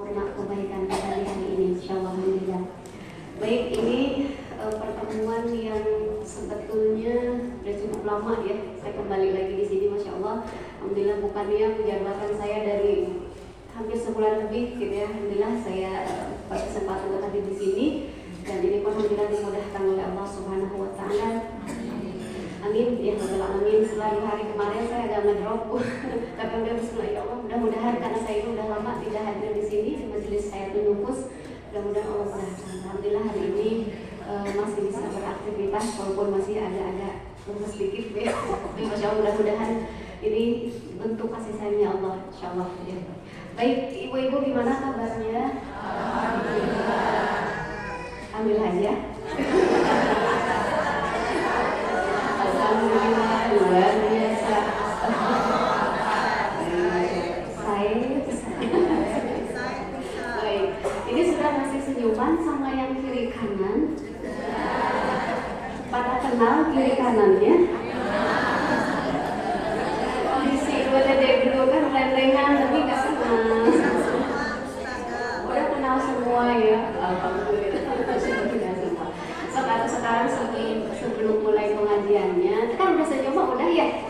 sempurna kebaikan kita di hari ini, insyaallah. Alhamdulillah. Baik, ini pertemuan yang sebetulnya sudah cukup lama ya. Saya kembali lagi di sini, masya Allah. Alhamdulillah, bukannya menjadwalkan saya dari hampir sebulan lebih gitu ya. Alhamdulillah saya berkesempatan untuk hadir di sini, dan ini pun alhamdulillah dimudahkan oleh Allah Subhanahu wa taala. Amin ya rabbal alamin. Setelah 2 hari kemarin saya agak ngedrop, tapi udah bismillah ya Allah, mudah-mudahan karena saya itu udah lama tidak hadir di sini di majelis Hayatul Nufus, mudah-mudahan Allah mudahkan. Alhamdulillah hari ini masih bisa beraktivitas walaupun masih agak-agak lemes sedikit ya. Tapi masya Allah, mudah-mudahan ini bentuk kasih sayangnya Allah, insyaallah ya. Baik, ibu-ibu gimana kabarnya? Alhamdulillah. Ambil aja. Alhamdulillah, luar biasa. Baik, ini sudah masih senyuman sama yang kiri kanan. Pada kenal kiri kanannya. Kondisi udah dari dulu kan rendengan tapi nggak kenal. Udah kenal semua ya. Alhamdulillah. Sekarang sebelum mulai pengajiannya, kan udah senyum udah ya?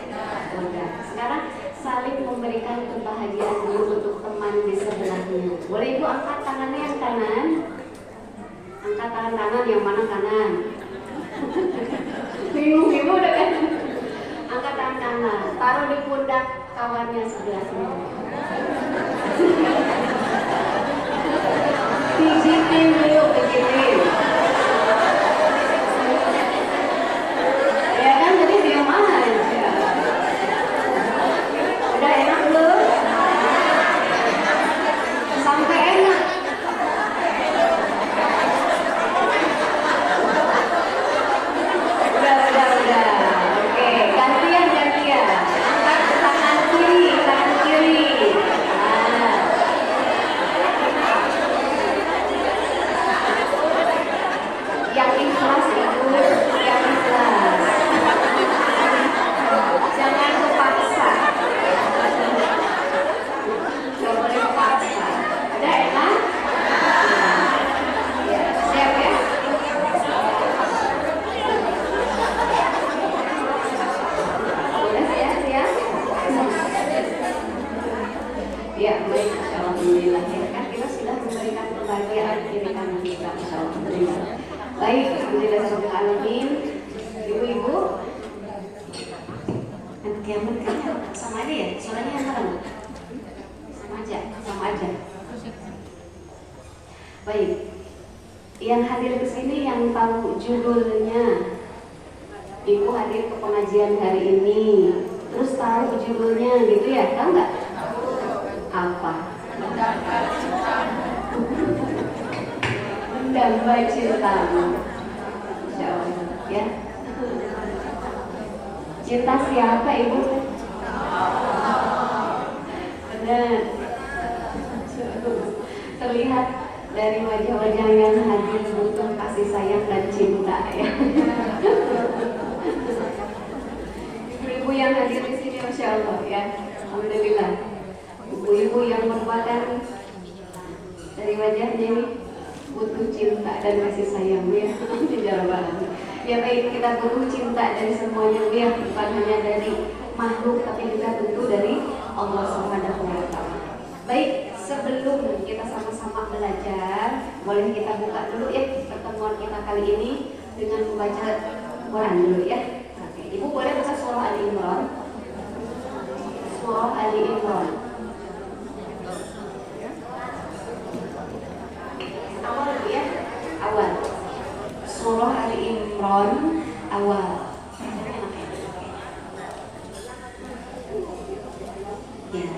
Udah. Sekarang saling memberikan kebahagiaan dulu untuk teman di sebelahnya. Boleh ibu angkat tangannya yang kanan? Angkat tangan kanan, yang mana kanan? Bingung ibu udah kan? Angkat tangan kanan, taruh di pundak kawannya sebelah sini. Pijitin dulu, pijitin. Baik, yang hadir ke sini yang tahu judulnya, ibu hadir ke pengajian hari ini, terus tahu judulnya gitu ya, tahu nggak? Apa? Mendamba cintamu, Insya Allah, ya. Cinta siapa ibu? Benar. Terlihat dari wajah-wajah yang hadir butuh kasih sayang dan cinta ya. Ibu-ibu yang hadir di sini, masya Allah ya, alhamdulillah. Ibu-ibu yang merupakan dari wajahnya ini butuh cinta dan kasih sayang ya. Ya baik, kita butuh cinta dari semuanya ya, bukan hanya dari makhluk tapi juga tentu dari Allah Subhanahu wa taala. Baik, sebelum kita sama-sama belajar, boleh kita buka dulu ya pertemuan kita kali ini dengan membaca Quran dulu ya. Oke, ibu boleh baca surah Ali Imran. Surah Ali Imran. Awal dulu ya, awal. Surah Ali Imran awal. Ya.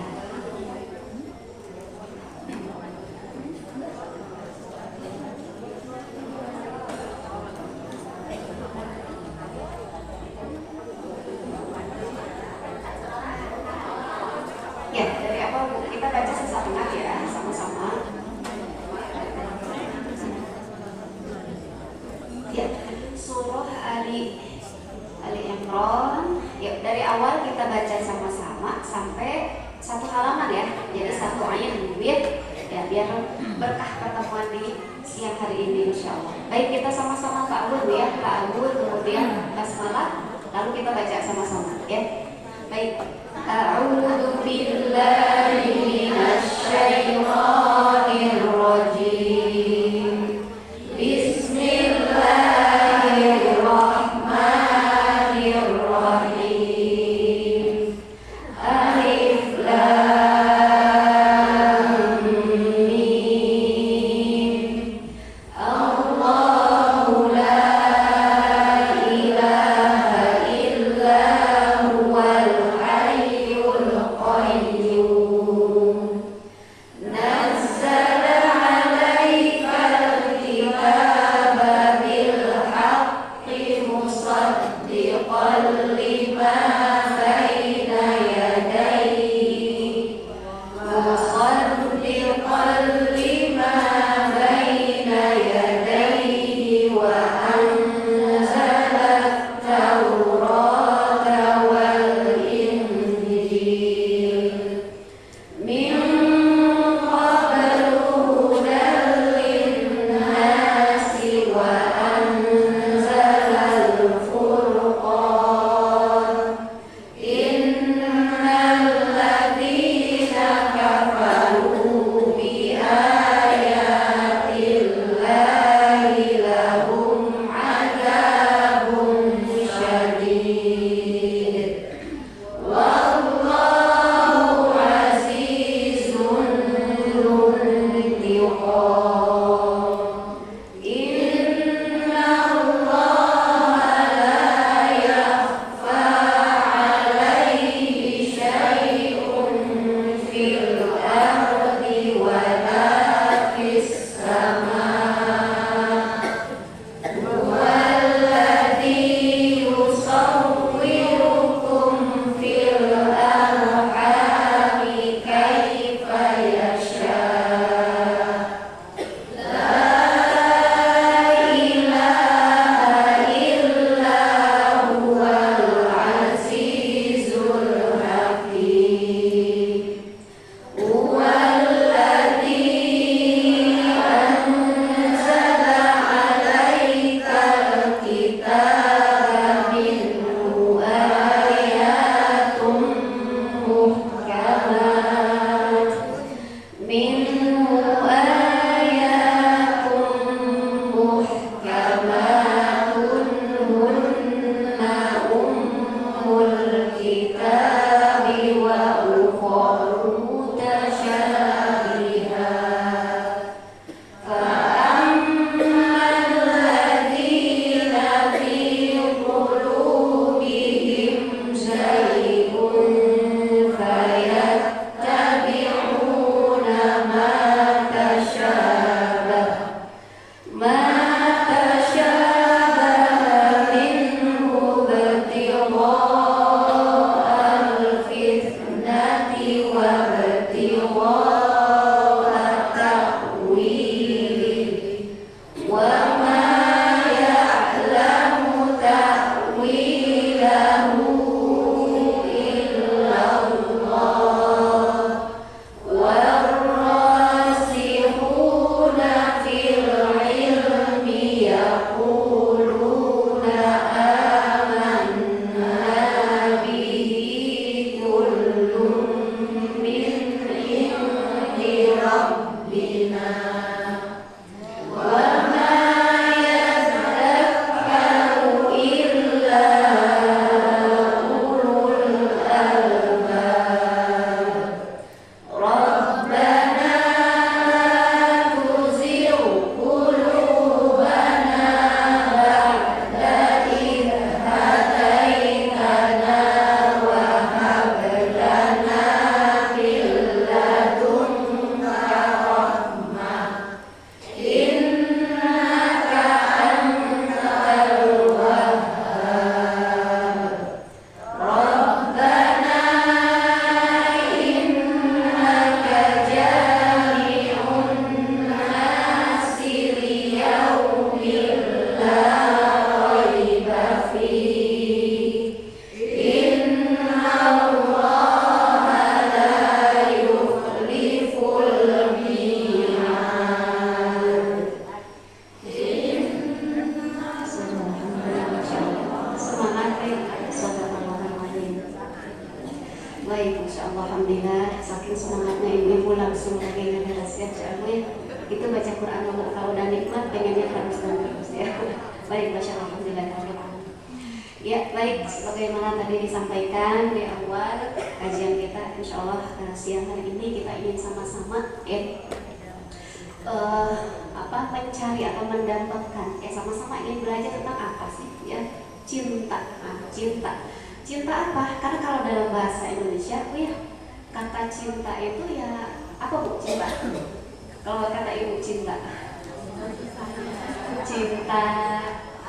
Kita baca sama-sama sampai satu halaman ya, jadi satu ayat dulu ya. biar berkah pertemuan di siang hari ini insya Allah. Baik, kita sama-sama ta'awudz ya, ta'awudz kemudian basmalah, lalu kita baca sama-sama ya. Baik, a'udzu billahi minasy syaithanir rajim. Bismillahirrahmanirrahim. Alif lam mim. Allahu la ilaha illa huwal hayyul qayyum. Nazzala 'alaikal kitaba bil haqqi musaddiqan lima baina yadayhi wa anzala at-taurata wal injil min qablu hudan lin-nasi wa anzala al-furqan. Innal ladzina kafaru bi ayatillahi lahum 'adzabun syadid. Wallahu 'azizun dzul-intiqam. Inna Allaha la yakhfa 'alaihi syai'un fil ardi wa la fis sama'. Huwallazi yusawwirukum fil arhami kaifa yasha'. Itu baca Quran kalau udah nikmat pengennya terus dan terus ya. Baik, Masya Allah, alhamdulillah. Ya, baik, sebagaimana tadi disampaikan di awal kajian kita, insya Allah siang hari ini kita ingin sama-sama mencari atau mendapatkan, sama-sama ingin belajar tentang apa sih ya, cinta. Cinta apa? Karena kalau dalam bahasa Indonesia, kata cinta itu ya apa Bu? Cinta. Kalau kata Ibu cinta,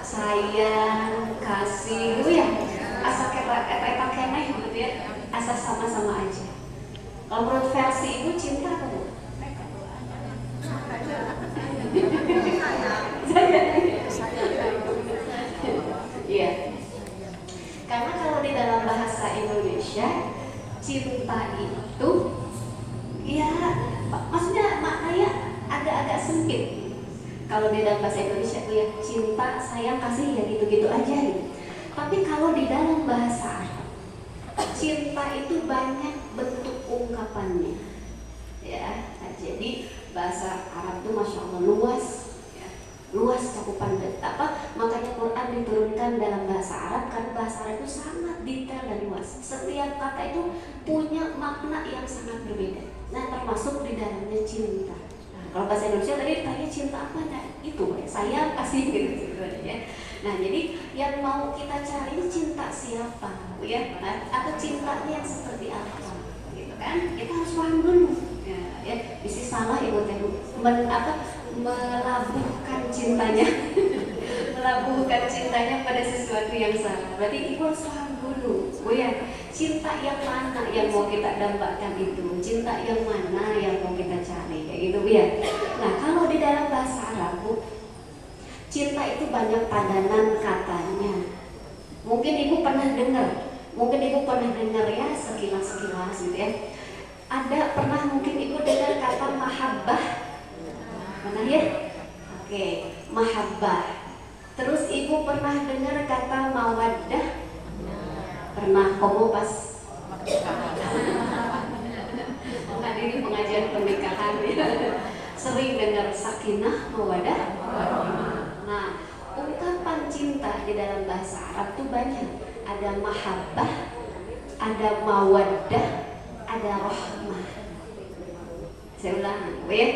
sayang, kasih, itu ya asal kata keneh gitu ya, asal sama-sama aja. Kalau menurut versi Ibu cinta apa Bu? Iya. Karena kalau di dalam bahasa Indonesia cinta itu ya maksudnya maknanya agak-agak sempit. Kalau di dalam bahasa Indonesia ya cinta, sayang, kasih ya gitu-gitu aja gitu. Tapi kalau di dalam bahasa Arab, cinta itu banyak bentuk ungkapannya. Ya, jadi bahasa Arab itu Masya Allah luas, ya, luas cakupan makanya Quran diturunkan dalam bahasa Arab karena bahasa Arab itu sangat detail dan luas. Setiap kata itu punya makna yang sangat berbeda. Nah, termasuk di dalamnya cinta. Kalau bahasa Indonesia tadi ditanya cinta apa? Nah, itu ya, sayang, kasih gitu ya. Nah, jadi yang mau kita cari ini cinta siapa, ya? Atau cintanya yang seperti apa, gitu kan? Kita harus paham dulu. Ya, bisa salah Ibu teh melabuhkan cintanya, melabuhkan cintanya pada sesuatu yang salah. Berarti Ibu harus paham dulu, ya. Cinta yang mana yang mau kita dambakan itu? Cinta yang mana yang mau kita cari? Kayak gitu ya. Nah, kalau di dalam bahasa Arab, Bu, cinta itu banyak padanan katanya. Mungkin Ibu pernah dengar ya sekilas gitu ya. Ada pernah mungkin Ibu dengar kata mahabbah? Mana ya? Oke, mahabbah. Terus Ibu pernah dengar kata mawaddah? Pernah komo pas menghadiri pengajian pernikahan ya. Sering dengar sakinah, mawaddah. Nah, ungkapan cinta di dalam bahasa Arab itu banyak. Ada mahabbah, ada mawaddah, ada rahmah. Saya ulang, ya.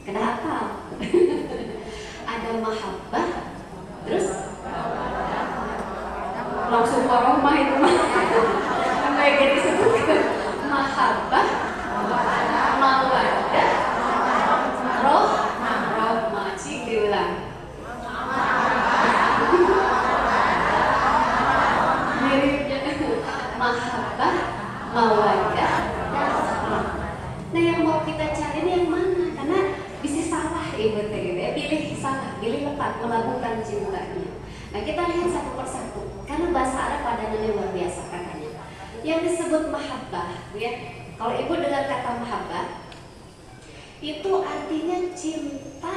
Kenapa? Ada mahabbah, terus langsung rahmah itu mah. Sampai jadi sebutkan mahabbah, mawaddah, rahmah. Cik diulang. Miripnya mahabbah, mawaddah, dan rahmah. Nah, yang mau kita cari ini yang mana? Karena bisa salah Ibu teh gitu ya. Pilih tepat melakukan cintanya. Nah, kita lihat satu persatu. Karena bahasa Arab padanannya luar biasa katanya. Yang disebut mahabbah, ya. Kalau Ibu dengar kata mahabbah, itu artinya cinta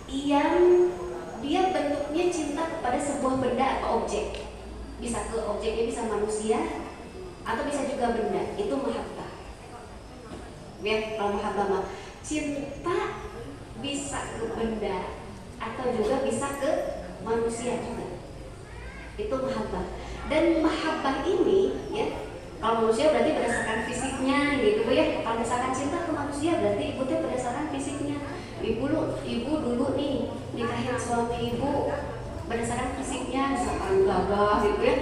yang dia bentuknya cinta kepada sebuah benda atau objek. Bisa ke objeknya, bisa manusia, atau bisa juga benda. Itu mahabbah. Ya, kalau mahabbah mah cinta bisa ke benda atau juga bisa ke manusia juga. Itu mahabbah. Dan mahabbah ini ya, kalau manusia berarti berdasarkan fisiknya gitu ya. Kalau misalkan cinta ke manusia berarti Ibu teh berdasarkan fisiknya. Ibu dulu nih nikahin suami Ibu berdasarkan fisiknya, misalkan gagah gitu ya,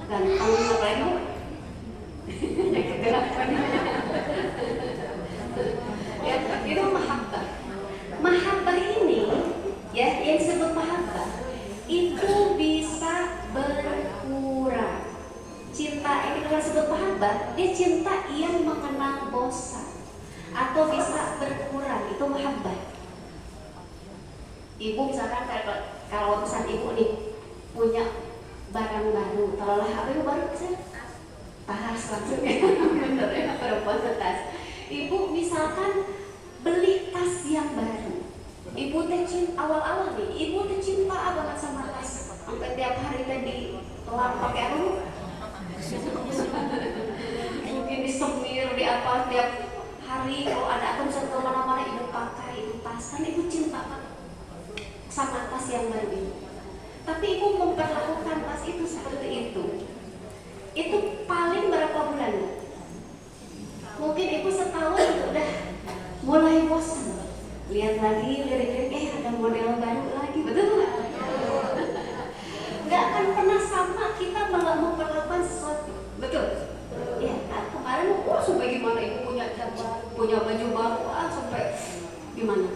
ganteng, apalagi Bu? Ya gitu lah. Ya, itu mahabbah. Mahabbah ini ya, yang disebut mahabbah itu bisa berkurang. Cinta ini kalau disebut mahabbah, dia cinta yang mengenang bosan atau bisa berkurang, itu mahabbah. Ibu misalkan kalau pesan Ibu nih punya barang baru, taruhlah apa yang baru sih? Tas langsung ya, bener ya, perempuan tas. Ibu misalkan beli tas yang baru, Ibu teh awal-awal nih, Ibu teh cinta banget sama tas, sampai tiap hari teh ditelan pakai apa? Mungkin disemir di apa tiap hari, kalau ada atau bisa kemana-mana Ibu pakai itu tas yang baru ini. Tapi ibu memperlakukan tas itu seperti itu paling berapa bulan? Mungkin ibu setahun udah mulai bosan. Lihat lagi lirik-lirik, ada model baru lagi, betul nggak? Nggak akan pernah sama kita memperlakukan sesuatu, betul? Ya, kemarin sampai gimana ibu punya baju baru, sampai gimana?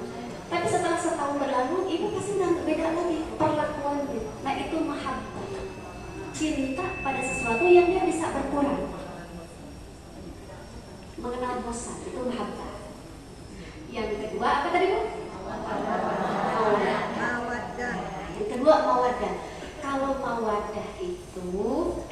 Tapi setelah setahun berlalu, ibu pasti udah beda lagi perlakuannya. Nah itu mahabbah, cinta pada sesuatu yang dia bisa berkurang, mengenal bosan, itu mahabbah. Yang kedua apa tadi bu? Mawaddah. Yang kedua mawaddah. Kalau mawaddah itu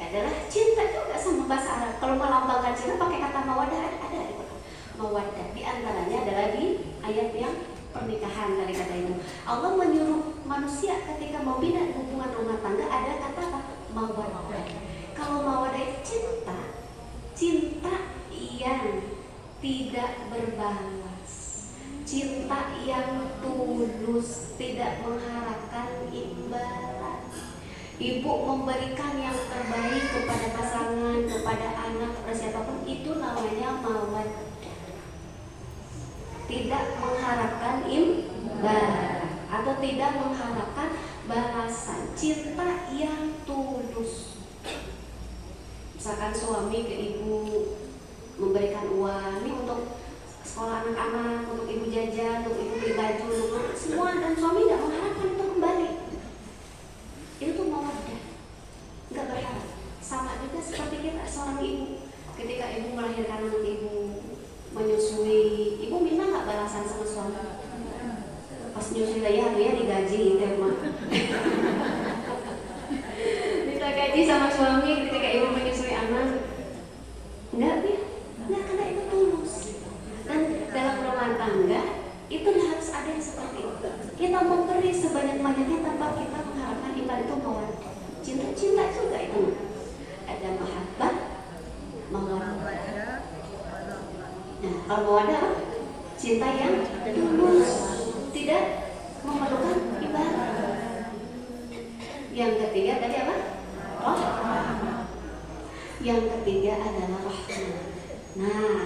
adalah cinta juga sama bahasa Arab. Kalau melambangkan cinta pakai kata mawaddah ada di Quran. Mawaddah di antaranya adalah di ayat yang pernikahan tadi kata ibu. Allah menyuruh manusia ketika mau bina hubungan rumah tangga ada kata apa? Mawaddah. Kalau mawaddah itu cinta yang tidak berbalas, cinta yang tulus, tidak mengharapkan imbalan. Ibu memberikan yang terbaik kepada pasangan, kepada anak, kepada siapapun, itu namanya mawaddah. Tidak mengharapkan imbalan atau tidak mengharapkan balasan, cinta yang tulus. Misalkan suami ke ibu memberikan uang ini untuk sekolah anak-anak, untuk ibu jajan, untuk ibu beli baju, untuk semua, dan suami nggak mengharapkan itu kembali. Itu tuh mawaddah, nggak berharap. Sama juga seperti kita seorang ibu, ketika ibu melahirkan anak ibu, menyusui, ibu minta nggak balasan sama suami? Pas nyusui ya digaji itu mah. Minta gaji sama suami ketika ibu menyusui anak? Enggak karena itu tulus. Dan dalam rumah tangga itu harus ada yang seperti itu. Kita memberi sebanyak-banyaknya tanpa kita mengharapkan ibadah, itu mawaddah. Cinta juga itu. Ada mahabbah, mawaddah. Nah, kalau mawaddah cinta yang tulus, tidak memerlukan ibadah. Yang ketiga tadi apa? Rahmah. Yang ketiga adalah rahmah. Nah,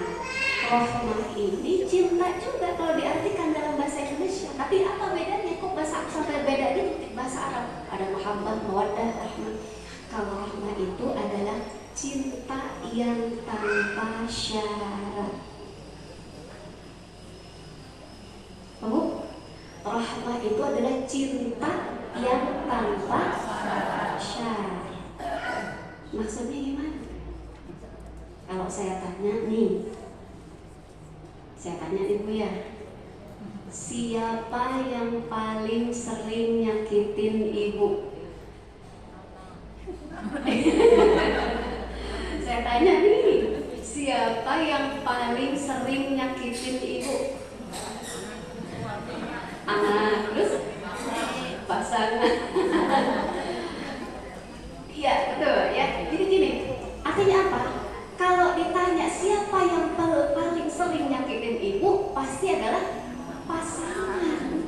rahmah ini cinta juga kalau diartikan dalam bahasa Indonesia. Tapi apa bedanya? Kok bahasa sampai beda gitu? Bahasa Arab ada mahabbah, mawaddah, rahmah. Kalau rahmah itu adalah cinta yang tanpa syarat. Bu, rahmah itu adalah cinta yang tanpa syarat. Maksudnya gimana? Kalau saya tanya nih, ibu ya, siapa yang paling sering nyakitin ibu? Saya tanya nih, siapa yang paling sering nyakitin ibu? Anak, terus pasangan. Iya betul ya. Jadi gini, artinya apa? Kalau ditanya siapa yang paling sering nyakitin ibu, pasti adalah pasangan.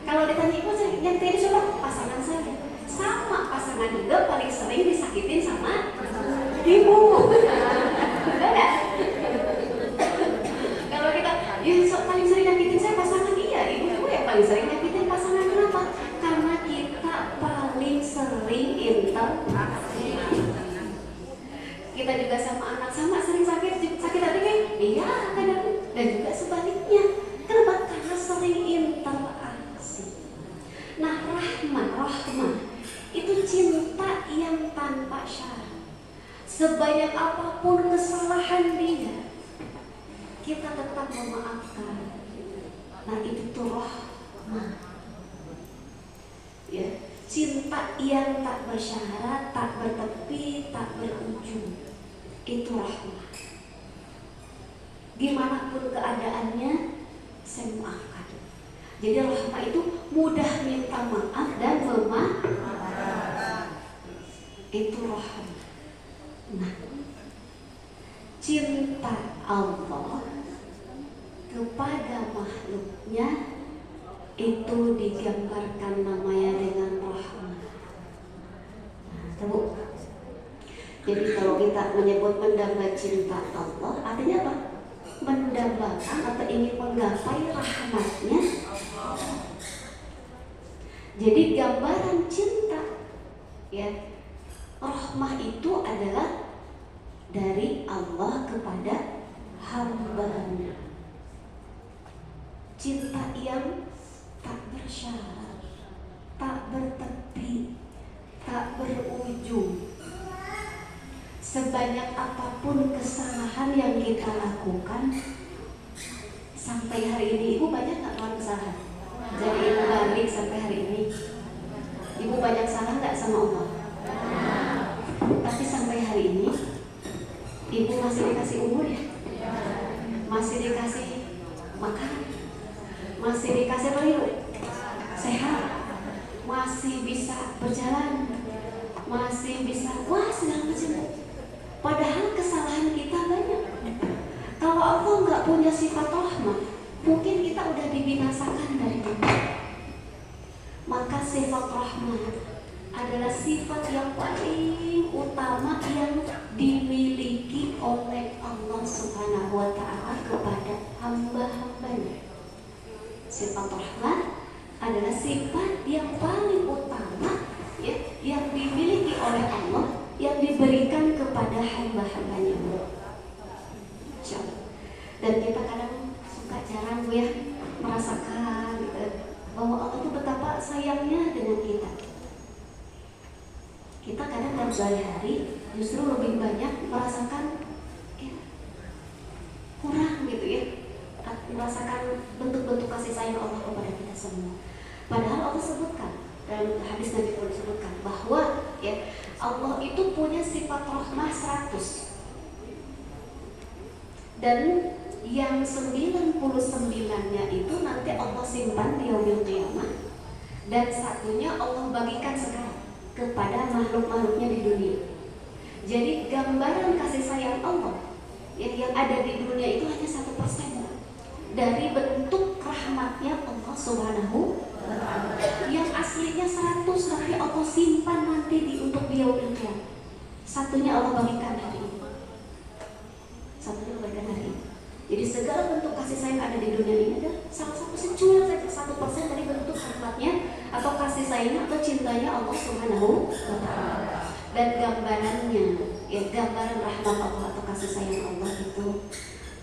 Kalau ditanya ibu yang tadi siapa? Pasangan saya. Sama, pasangan juga paling sering disakitin sama ibu. Betul nggak? Kalau kita paling sering nyakitin saya pasangan, iya ibu juga yang paling sering nyakitin pasangan. Kenapa? Karena kita paling sering interaksi. Kita juga sama anak sama sering sakit hati kan? Iya kadang, dan juga sebaliknya. Kenapa? Karena sering interaksi. Nah rahmah itu cinta yang tanpa syarat. Sebanyak apapun kesalahan dia, kita tetap memaafkan. Nah itu tuh rahmah. Ya, cinta yang tak bersyarat, tak bertepi, tak berujung. Itu rahmah. Gimana pun keadaannya, saya maafkan. Jadi rahmah itu mudah minta maaf dan memaafkan. Itu rahmah. Nah, cinta Allah kepada makhluknya itu digambarkan namanya dengan rahmat. Tahu? Jadi kalau kita menyebut mendamba cinta Allah, artinya apa? Mendambakan atau ingin menggapai rahmatnya. Jadi gambaran cinta, ya, rahmah itu adalah dari Allah kepada hamba-Nya. Cinta yang tak bersyarat, tak bertepi, tak berujung. Sebanyak apapun kesalahan yang kita lakukan, sampai hari ini ibu banyak gak melakukan kesalahan? Jadi ibu balik sampai hari ini, ibu banyak salah gak sama Allah? Tapi sampai hari ini ibu masih dikasih umur ya? Masih dikasih makan? Masih dikasih apa ibu? Sehat? Masih bisa berjalan? Masih bisa, wah segala macam. Padahal kesalahan kita banyak. Kalau Allah nggak punya sifat rahmah, mungkin kita udah dibinasakan dari dunia. Maka sifat rahmah adalah sifat yang paling utama yang dimiliki oleh Allah Subhanahu wa Ta'ala kepada hamba-hambanya. Sifat rahmah adalah sifat yang paling utama, ya, yang dimiliki oleh Allah, yang diberikan kepada hamba-hambanya. Dan kita kadang suka jarang ya merasakan bahwa Allah itu betapa sayangnya dengan kita. Kita kadang dalam sehari-hari justru lebih banyak merasakan kurang gitu ya, merasakan bentuk-bentuk kasih sayang Allah kepada kita semua. Padahal Allah sebutkan dalam hadis Nabi pun disebutkan bahwa ya Allah itu punya sifat rahmah 100, dan yang 99-nya itu nanti Allah simpan di yaumil qiyamah, dan satunya Allah bagikan sekarang kepada makhluk-makhluknya di dunia. Jadi gambaran kasih sayang Allah yang ada di dunia itu hanya 1% dari bentuk rahmatnya Allah Subhanahu wa Ta'ala. Yang aslinya 100 nanti Allah simpan nanti untuk di yaumil qiyamah. Satunya Allah bagikan hari ini. Satunya Allah bagikan hari ini. Jadi segala bentuk kasih sayang ada di dunia ini ada salah satu secuil saja 1% dari bentuk rahmatnya atau kasih sayangnya atau cintanya Allah Subhanahu wa Ta'ala. Dan gambarannya, ya gambaran rahmat Allah atau kasih sayang Allah itu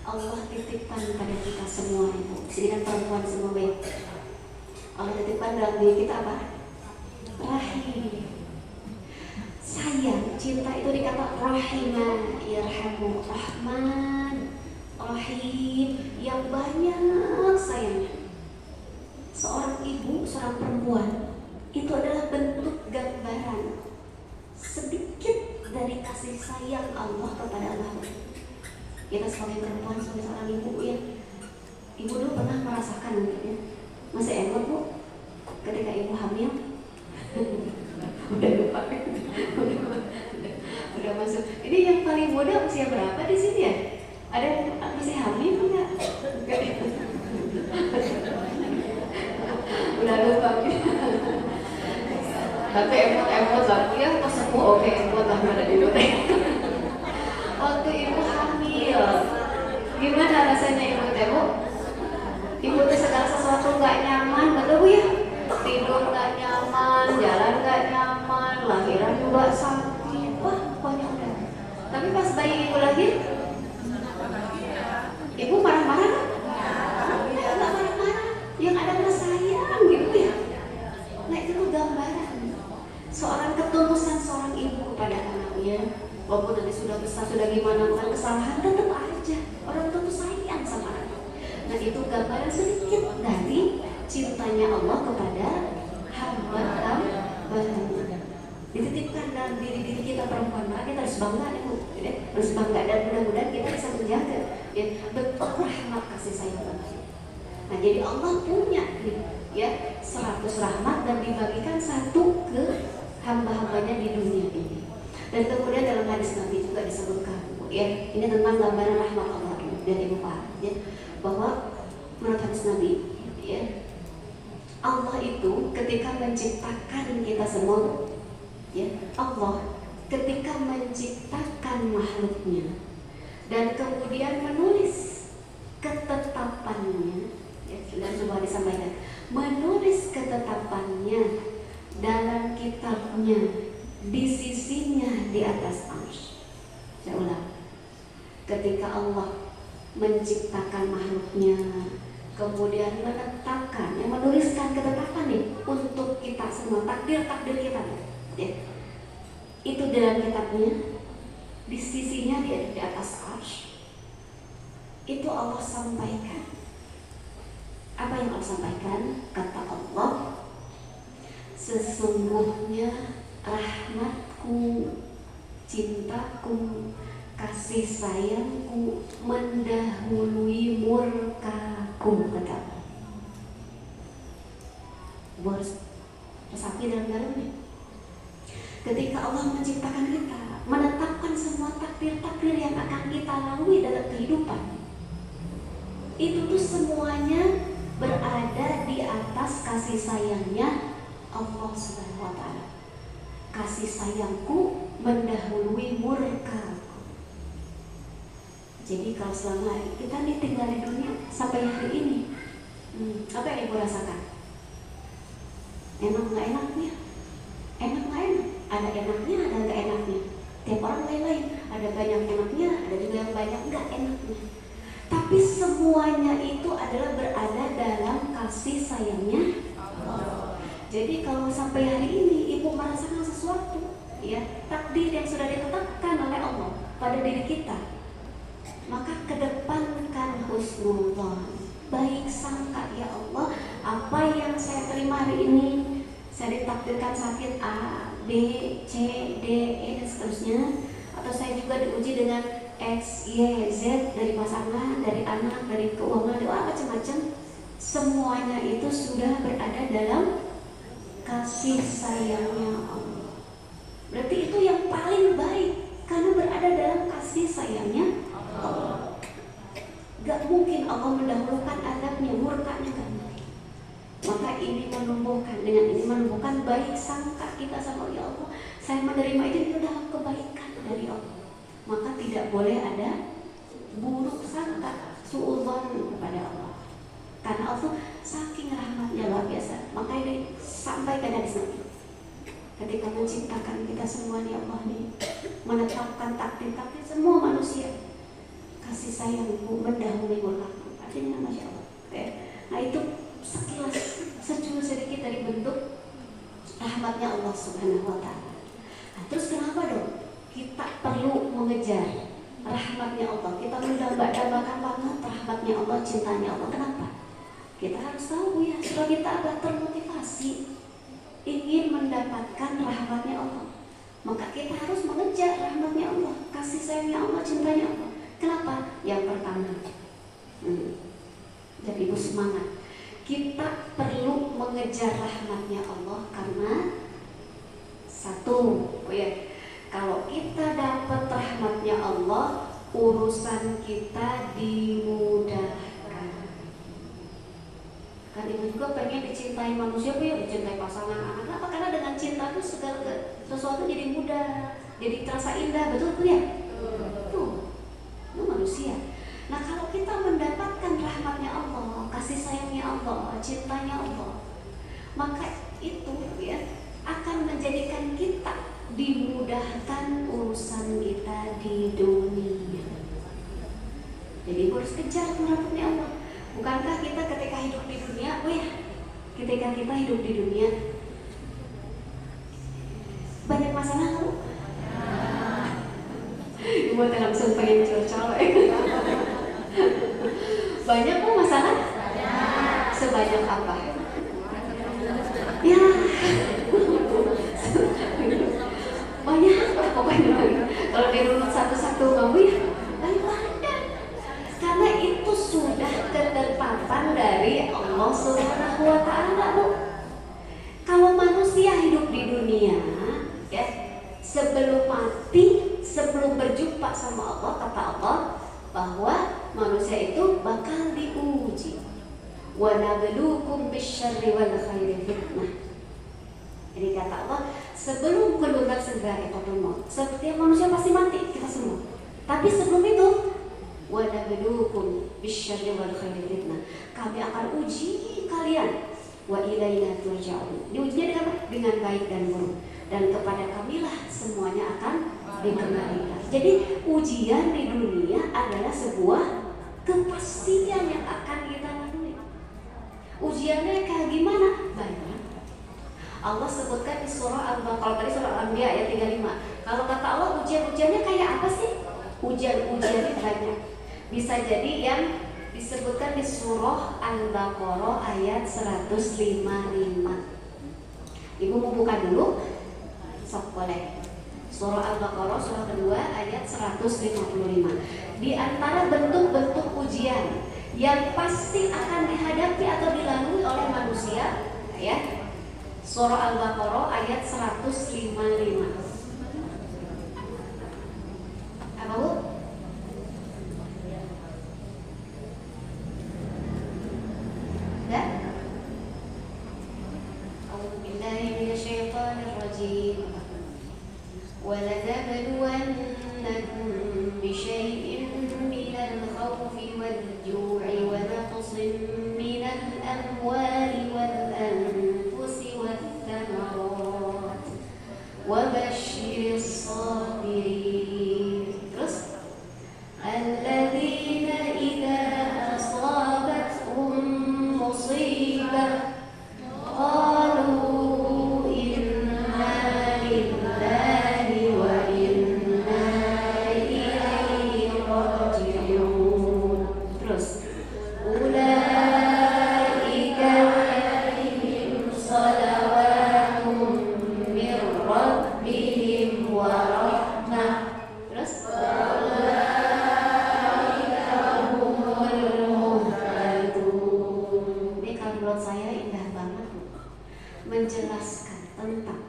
Allah titipkan pada kita semua itu. Jadi kan perempuan semua baik. Allah titipkan dalam diri kita apa? Rahim. Sayang, cinta itu dikata rahimah, yarhamu, rahman, rahim, yang banyak sayangnya. Seorang ibu, seorang perempuan itu adalah bentuk gambaran sedikit dari kasih sayang Allah kepada anak. Kita sebagai perempuan, sebagai seorang ibu ya, ibu dulu pernah merasakan ya, masih emot bu, ketika ibu hamil. Udah lupa, udah masuk. Ini yang paling muda usia berapa di sini ya? Ada yang masih hamil enggak? Udah lupa. Tapi emot lagi ya, pas aku oke emot lah ada di luar. Waktu ibu hamil, gimana rasanya ibu temu? Ibu tuh segala sesuatu nggak nyaman, betul bu ya? Tidur nggak nyaman, jalan nggak nyaman, lahiran juga sakit, wah banyak udah. Tapi pas bayi ibu lahir, ibu marah-marah kan? Ya nggak marah-marah, yang ada rasa sayang gitu ya. Nah itu tuh gambaran seorang ketulusan seorang ibu kepada anaknya. Walaupun nanti sudah besar, sudah gimana bukan kesalahan, tetap aja orang tua tuh sayang sama anak. Nah itu gambaran sedikit dari cintanya Allah kepada hamba-hambanya. Dititipkan dalam diri kita perempuan, maka kita harus bangga ya bu, ya, harus bangga, dan mudah-mudahan kita bisa menjaga ya bentuk rahmat kasih sayang Allah. Nah jadi Allah punya ya 100 rahmat dan dibagikan 1 ke hamba-hambanya di dunia ini. Dan kemudian dalam hadis Nabi juga disebutkan ya, ini tentang gambaran rahmat Allah dan ibu paham ya, bahwa menurut hadis Nabi ya, Allah itu ketika menciptakan kita semua, ya, Allah ketika menciptakan makhluknya dan kemudian menulis ketetapannya, ya, sudah disampaikan, menulis ketetapannya dalam kitabnya di sisinya di atas arsy. Saya ulang, ketika Allah menciptakan makhluknya, kemudian menetapkan, yang menuliskan ketetapan nih untuk kita semua, takdir kita, ya. Itu dalam kitabnya, di sisinya di atas arsy. Itu Allah sampaikan. Apa yang Allah sampaikan? Kata Allah, sesungguhnya rahmatku, cintaku, kasih sayangku mendahului murkaku, kata Allah. Resapi dalam-dalamnya. Ketika Allah menciptakan kita, menetapkan semua takdir-takdir yang akan kita lalui dalam kehidupan, itu tuh semuanya berada di atas kasih sayangnya Allah Subhanahu wa Ta'ala. Kasih sayangku mendahului murkaku. Jadi kalau selama kita nih tinggal di dunia sampai hari ini, apa yang ibu rasakan? Enak nggak enaknya? Enak nggak enak? Ada enaknya, ada nggak enaknya. Tiap orang lain-lain. Ada banyak enaknya, ada juga yang banyak nggak enaknya. Tapi semuanya itu adalah berada dalam kasih sayangnya Allah. Jadi kalau sampai hari ini ibu merasakan sesuatu, ya, takdir yang sudah ditetapkan oleh Allah pada diri kita, maka kedepankan husnudzon, baik sangka, ya Allah, apa yang saya terima hari ini, saya ditakdirkan sakit A, B, C, D, E dan seterusnya, atau saya juga diuji dengan X, Y, Z, dari pasangan, dari anak, dari keuangan, dari macam-macam. Semuanya itu sudah berada dalam kasih sayangnya Allah. Berarti itu yang paling baik, karena berada dalam kasih sayangnya Allah. Gak mungkin Allah mendahulukan adabnya, murkanya, gak mungkin. Maka ini menumbuhkan, dengan ini menumbuhkan baik sangka kita sama ya Allah. Saya menerima itu dalam kebaikan dari Allah. Maka tidak boleh ada buruk sangka, suudzon kepada Allah. Karena Allah saking rahmatnya luar biasa. Maka ini sampaikan dari sini. Ketika menciptakan kita semua nih Allah nih, menetapkan takdir-takdir semua manusia, kasih sayangku mendahului murkaku. Artinya Masya Allah. Nah itu sekilas, secul sedikit dari bentuk rahmatnya Allah Subhanahu wa Ta'ala. Nah, terus kenapa dong kita perlu mengejar rahmatnya Allah? Kita mendambakan banget rahmatnya Allah, cintanya Allah. Kenapa? Kita harus tahu ya, supaya kita agak termotivasi ingin mendapatkan rahmatnya Allah. Maka kita harus mengejar rahmatnya Allah, kasih sayangnya Allah, cintanya Allah. Kenapa? Yang pertama, jadi ibu semangat. Kita perlu mengejar rahmatnya Allah karena satu, ya, kalau kita dapat rahmatnya Allah, urusan kita dimudahkan. Kan ibu juga pengen dicintai manusia, ya, dicintai pasangan, anak. Kenapa? Karena dengan cinta itu segala sesuatu jadi mudah, jadi terasa indah, betul ya? Tuh, itu manusia. Nah kalau kita mendapatkan rahmatnya Allah, kasih sayangnya Allah, cintanya Allah, maka itu ya akan menjadikan kita dimudahkan urusan kita di dunia. Jadi harus kejar rahmatnya Allah. Bukankah kita ketika hidup di dunia, ketika kita hidup di dunia banyak masalah Bu? Ibu langsung pengen curcol. Banyak kok masalah? Sebanyak apa? Ya banyak pokoknya. Kalau dirunut satu-satu kamu ya banyak. Karena itu sudah ketetapan dari Allah Subhanahu wa Ta'ala. Kalau manusia hidup di dunia, ya, sebelum mati, sebelum berjumpa sama Allah, kata Allah bahwa manusia itu bakal diuji. wa nabluukum bisyarri wal khairi fitnah. Jadi kata Allah, sebelum kullu nafsin dha'iqatul maut, setiap manusia pasti mati, kita semua. Tapi sebelum itu, wa nabluukum bisyarri wal khairi fitnah, kami akan uji kalian, wa ilaina turja'un. Diujinya dengan apa? Dengan baik dan buruk, dan kepada kamilah semuanya akan dikembalikan. Jadi ujian di dunia adalah sebuah kepastian yang akan kita lalui. Ujiannya kayak gimana? Banyak. Allah sebutkan di surah Al-Baqarah, tadi surah Al-Anbiya ayat 35. Kalau kata Allah, ujian-ujiannya kayak apa sih? Ujian-ujiannya banyak. Bisa jadi yang disebutkan di surah Al-Baqarah ayat 155. Ibu mau buka dulu? Sok boleh. Surah Al-Baqarah surah kedua ayat 155. Di antara bentuk-bentuk ujian yang pasti akan dihadapi atau dilalui oleh manusia, ya. Surah Al-Baqarah ayat 155. Apa Bu? Enggak? A'udzubillahi minasyaitonir rajim. وَلَنَبْلُوَنَّكُمْ بِشَيْءٍ مِّنَ الْخَوْفِ وَالْجُوعِ وَنَقْصٍ مِّنَ الْأَمْوَالِ وَالْأَنفُسِ وَالثَّمَرَاتِ وَبَشِّرِ الصَّابِرِينَ. Terus الَّذِينَ إِذَا أَصَابَتْهُم مُّصِيبَةٌ قَالُوا menjelaskan tentang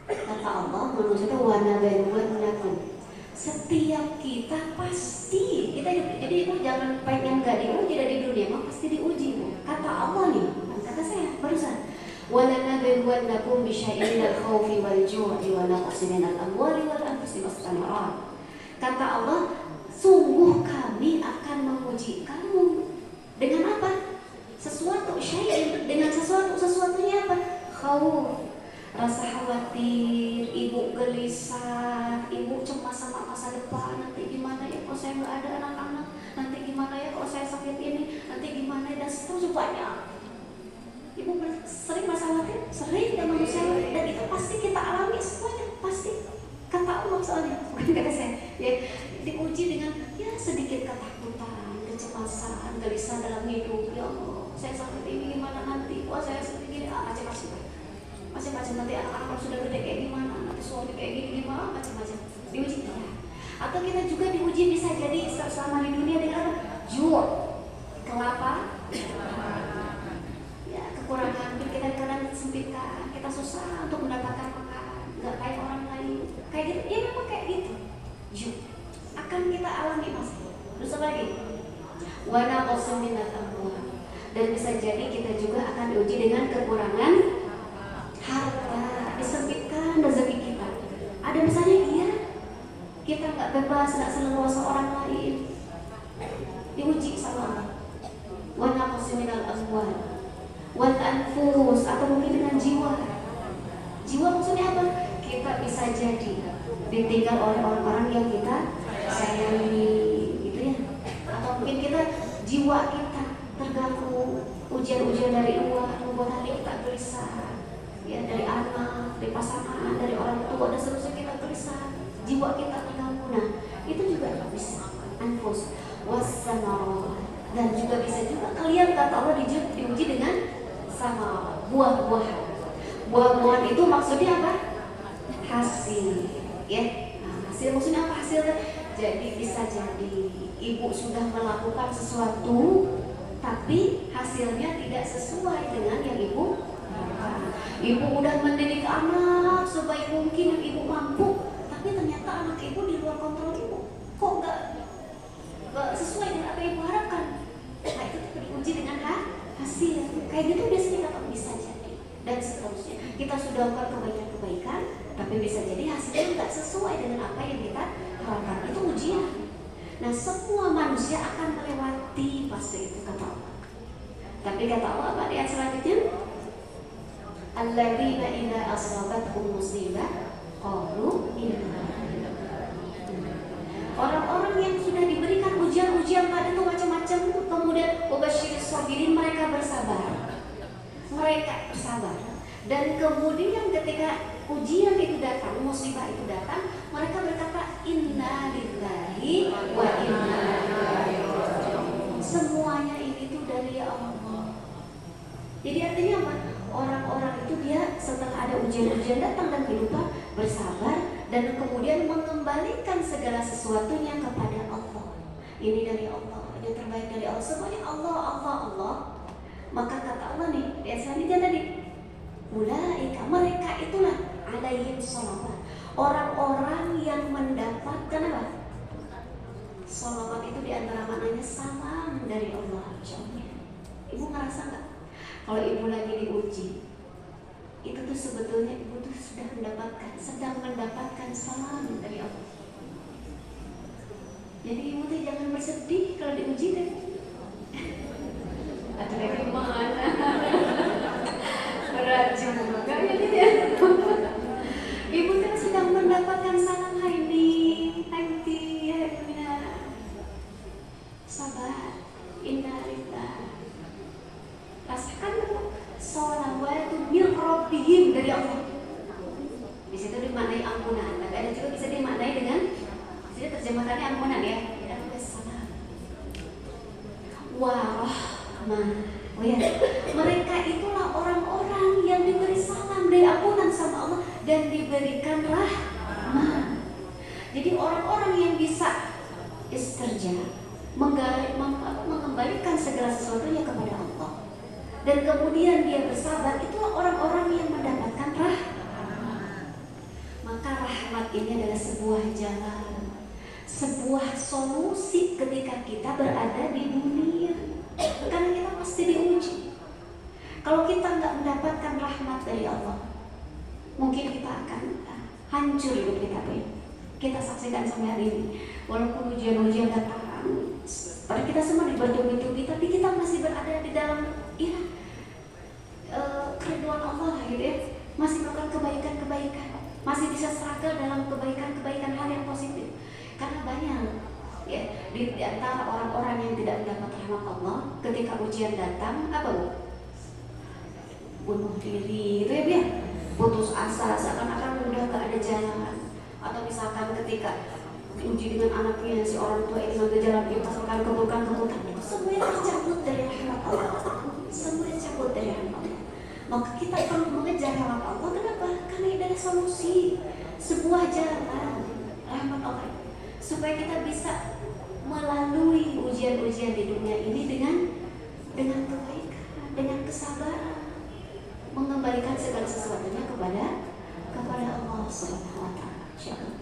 kata Allah manusia itu wanabaluwannakum. Setiap kita pasti kita jadi ibu jangan pengen nggak diuji dari dunia, mah pasti diuji Bu. Kata Allah nih, kata saya barusan walanabluwannakum bisyai'in minal khaufi wal ju'i wa naqsin minal amwali wal anfusi was thamarat. Kata Allah, sungguh kami akan menguji kamu dengan apa? Sesuatu syai'in, dengan sesuatunya apa? Khauf, rasa khawatir, ibu gelisah, ibu cemas sama masa depan, nanti gimana ya kalau saya nggak ada anak-anak, nanti gimana ya kalau saya sakit ini, nanti gimana ya, dan seterusnya banyak. Ibu sering merasa khawatir, sering dan manusia, dan itu pasti kita alami semuanya, pasti. Kata Allah soalnya, bukan kata saya. Ya, diuji dengan ya sedikit ketakutan, kecemasan, gelisah dalam hidup. Ya Allah, saya sakit ini gimana nanti? Wah saya sakit gini, macam-macam nanti anak-anak sudah gede kayak gimana, nanti suami kayak gini gimana, macam-macam diuji ya. Atau kita juga diuji bisa jadi selama di dunia dengan apa? Jur, kelapa, ya kekurangan, kita kadang sempitkan, kita susah untuk mendapatkan makan, nggak kayak orang lain, kayak gitu, ya memang kayak gitu. Jur akan kita alami mas. Terus apa lagi? Wana qasam minal amwal. Dan bisa jadi kita juga akan diuji dengan kekurangan harta, disempitkan rezeki kita. Ada misalnya iya, kita nggak bebas, nggak seleluasa orang lain, diuji sama Allah. Wa naqsin minal amwal wal anfus, atau mungkin dengan jiwa. Jiwa maksudnya apa? Kita bisa jadi ditinggal oleh orang-orang yang kita sayangi, gitu ya. Atau mungkin kita jiwa kita terganggu, ujian-ujian dari luar membuat hati kita gelisah. Ya, dari anak, dari pasangan, dari orang tua, dan seterusnya kita gelisah, jiwa kita terganggu. Nah, itu juga bisa anfus wassamarat. Dan juga bisa juga kalian kata Allah diuji dengan sama buah-buahan. Buah-buahan itu maksudnya apa? Hasil, ya. Nah, hasil maksudnya apa hasilnya? Jadi bisa jadi ibu sudah melakukan sesuatu, tapi hasilnya tidak sesuai dengan yang ibu. Ibu udah mendidik anak sebaik mungkin yang ibu mampu, tapi ternyata anak ibu di luar kontrol ibu. Kok nggak sesuai dengan apa yang ibu harapkan? Nah itu diuji dengan kasihan. Kayak gitu biasanya kata bisa jadi dan seterusnya. Kita sudah lakukan kebaikan-kebaikan, tapi bisa jadi hasilnya nggak sesuai dengan apa yang kita harapkan. Itu ujian. Nah, semua manusia akan melewati fase itu kata Allah. Tapi kata Allah apa di ayat selanjutnya? Alladzina idza asabatuhum musibah qalu inna. Orang-orang yang sudah diberikan ujian-ujian tadi itu macam-macam, kemudian wabasyiris sabirin, mereka bersabar. Mereka bersabar. Dan kemudian ketika ujian itu datang, musibah itu datang, mereka berkata inna lillahi wa inna ilaihi raji'un. Semuanya ini tuh dari Allah. Jadi artinya apa? Orang-orang itu dia setelah ada ujian-ujian datang dan kehidupan bersabar dan kemudian mengembalikan segala sesuatunya kepada Allah. Ini dari Allah, yang terbaik dari Allah. Semuanya Allah, Allah, Allah. Maka kata Allah nih, di ayat selanjutnya tadi, ulaika, mereka itulah alaihim sholawat, orang-orang yang mendapatkan apa? Sholawat itu diantara maknanya salam dari Allah. Ibu ngerasa nggak? Kalau ibu lagi diuji, itu tuh sebetulnya ibu tuh sedang mendapatkan salam dari Allah. Jadi ibu tuh jangan bersedih kalau diuji deh. Ada dari mana? Berat juga ya. Ibu kan sedang mendapatkan salam Haidi, sabar, indah lillah. Rasakan sholawatu min rabbihim dari Allah. Di situ dimaknai ampunan, tapi ada juga bisa dimaknai dengan, di sini terjemahannya ampunan ya. Dan salam. Oh ya, mereka itulah orang-orang yang diberi salam dari ampunan sama Allah dan diberikan rahmat. Jadi orang-orang yang bisa istirja, mengembalikan segala sesuatunya kepada Allah, dan kemudian dia bersabar, itulah orang-orang yang mendapatkan rahmat. Maka rahmat ini adalah sebuah jalan, sebuah solusi ketika kita berada di dunia. Karena kita pasti diuji. Kalau kita nggak mendapatkan rahmat dari Allah, mungkin kita akan hancur hidup kita. Kita saksikan sampai hari ini, walaupun ujian-ujian datang pada kita semua dibertubi-tubi, tapi kita masih berada di dalam keriduan Allah gitu ya. Masih melakukan kebaikan-kebaikan, masih bisa struggle dalam kebaikan-kebaikan hal yang positif. Karena banyak ya di antara orang-orang yang tidak mendapat rahmat Allah, ketika ujian datang apa bu? Bunuh diri, itu ya, putus asa, seakan-akan udah gak ada jalan. Atau misalkan ketika diuji dengan anaknya, si orang tua ingin mengambil jalan dipasangkan keburukan, semuanya tercabut dari rahmat Allah. Semuanya tercabut dari rahmat Allah. Maka kita perlu mengejar rahmat Allah. Kenapa? Karena ini adalah solusi, sebuah jalan rahmat Allah, supaya kita bisa melalui ujian-ujian di dunia ini dengan kebaikan, dengan kesabaran, mengembalikan segala sesuatunya kepada Allah Subhanahu wa Ta'ala. Insyaallah.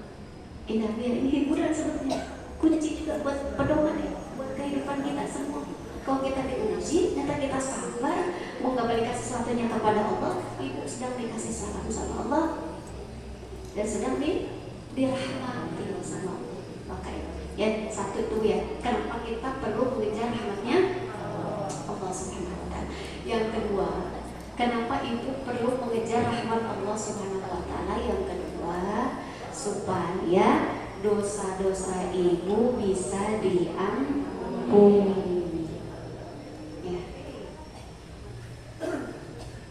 Indah, ini hiburan sebetulnya, kunci juga buat pedoman ya, buat kehidupan kita semua. Kalau kita diuji, ternyata kita sabar, mengembalikan sesuatunya kepada Allah, ibu sedang dikasih salam sama Allah dan sedang dirahmati sama Allah. Makanya ya satu itu ya, kenapa kita perlu mengejar rahmatnya Allah Subhanahu wa Ta'ala. Yang kedua, kenapa ibu perlu mengejar rahmat Allah Subhanahu wa Ta'ala? Yang kedua, supaya dosa-dosa ibu bisa diampuni ya.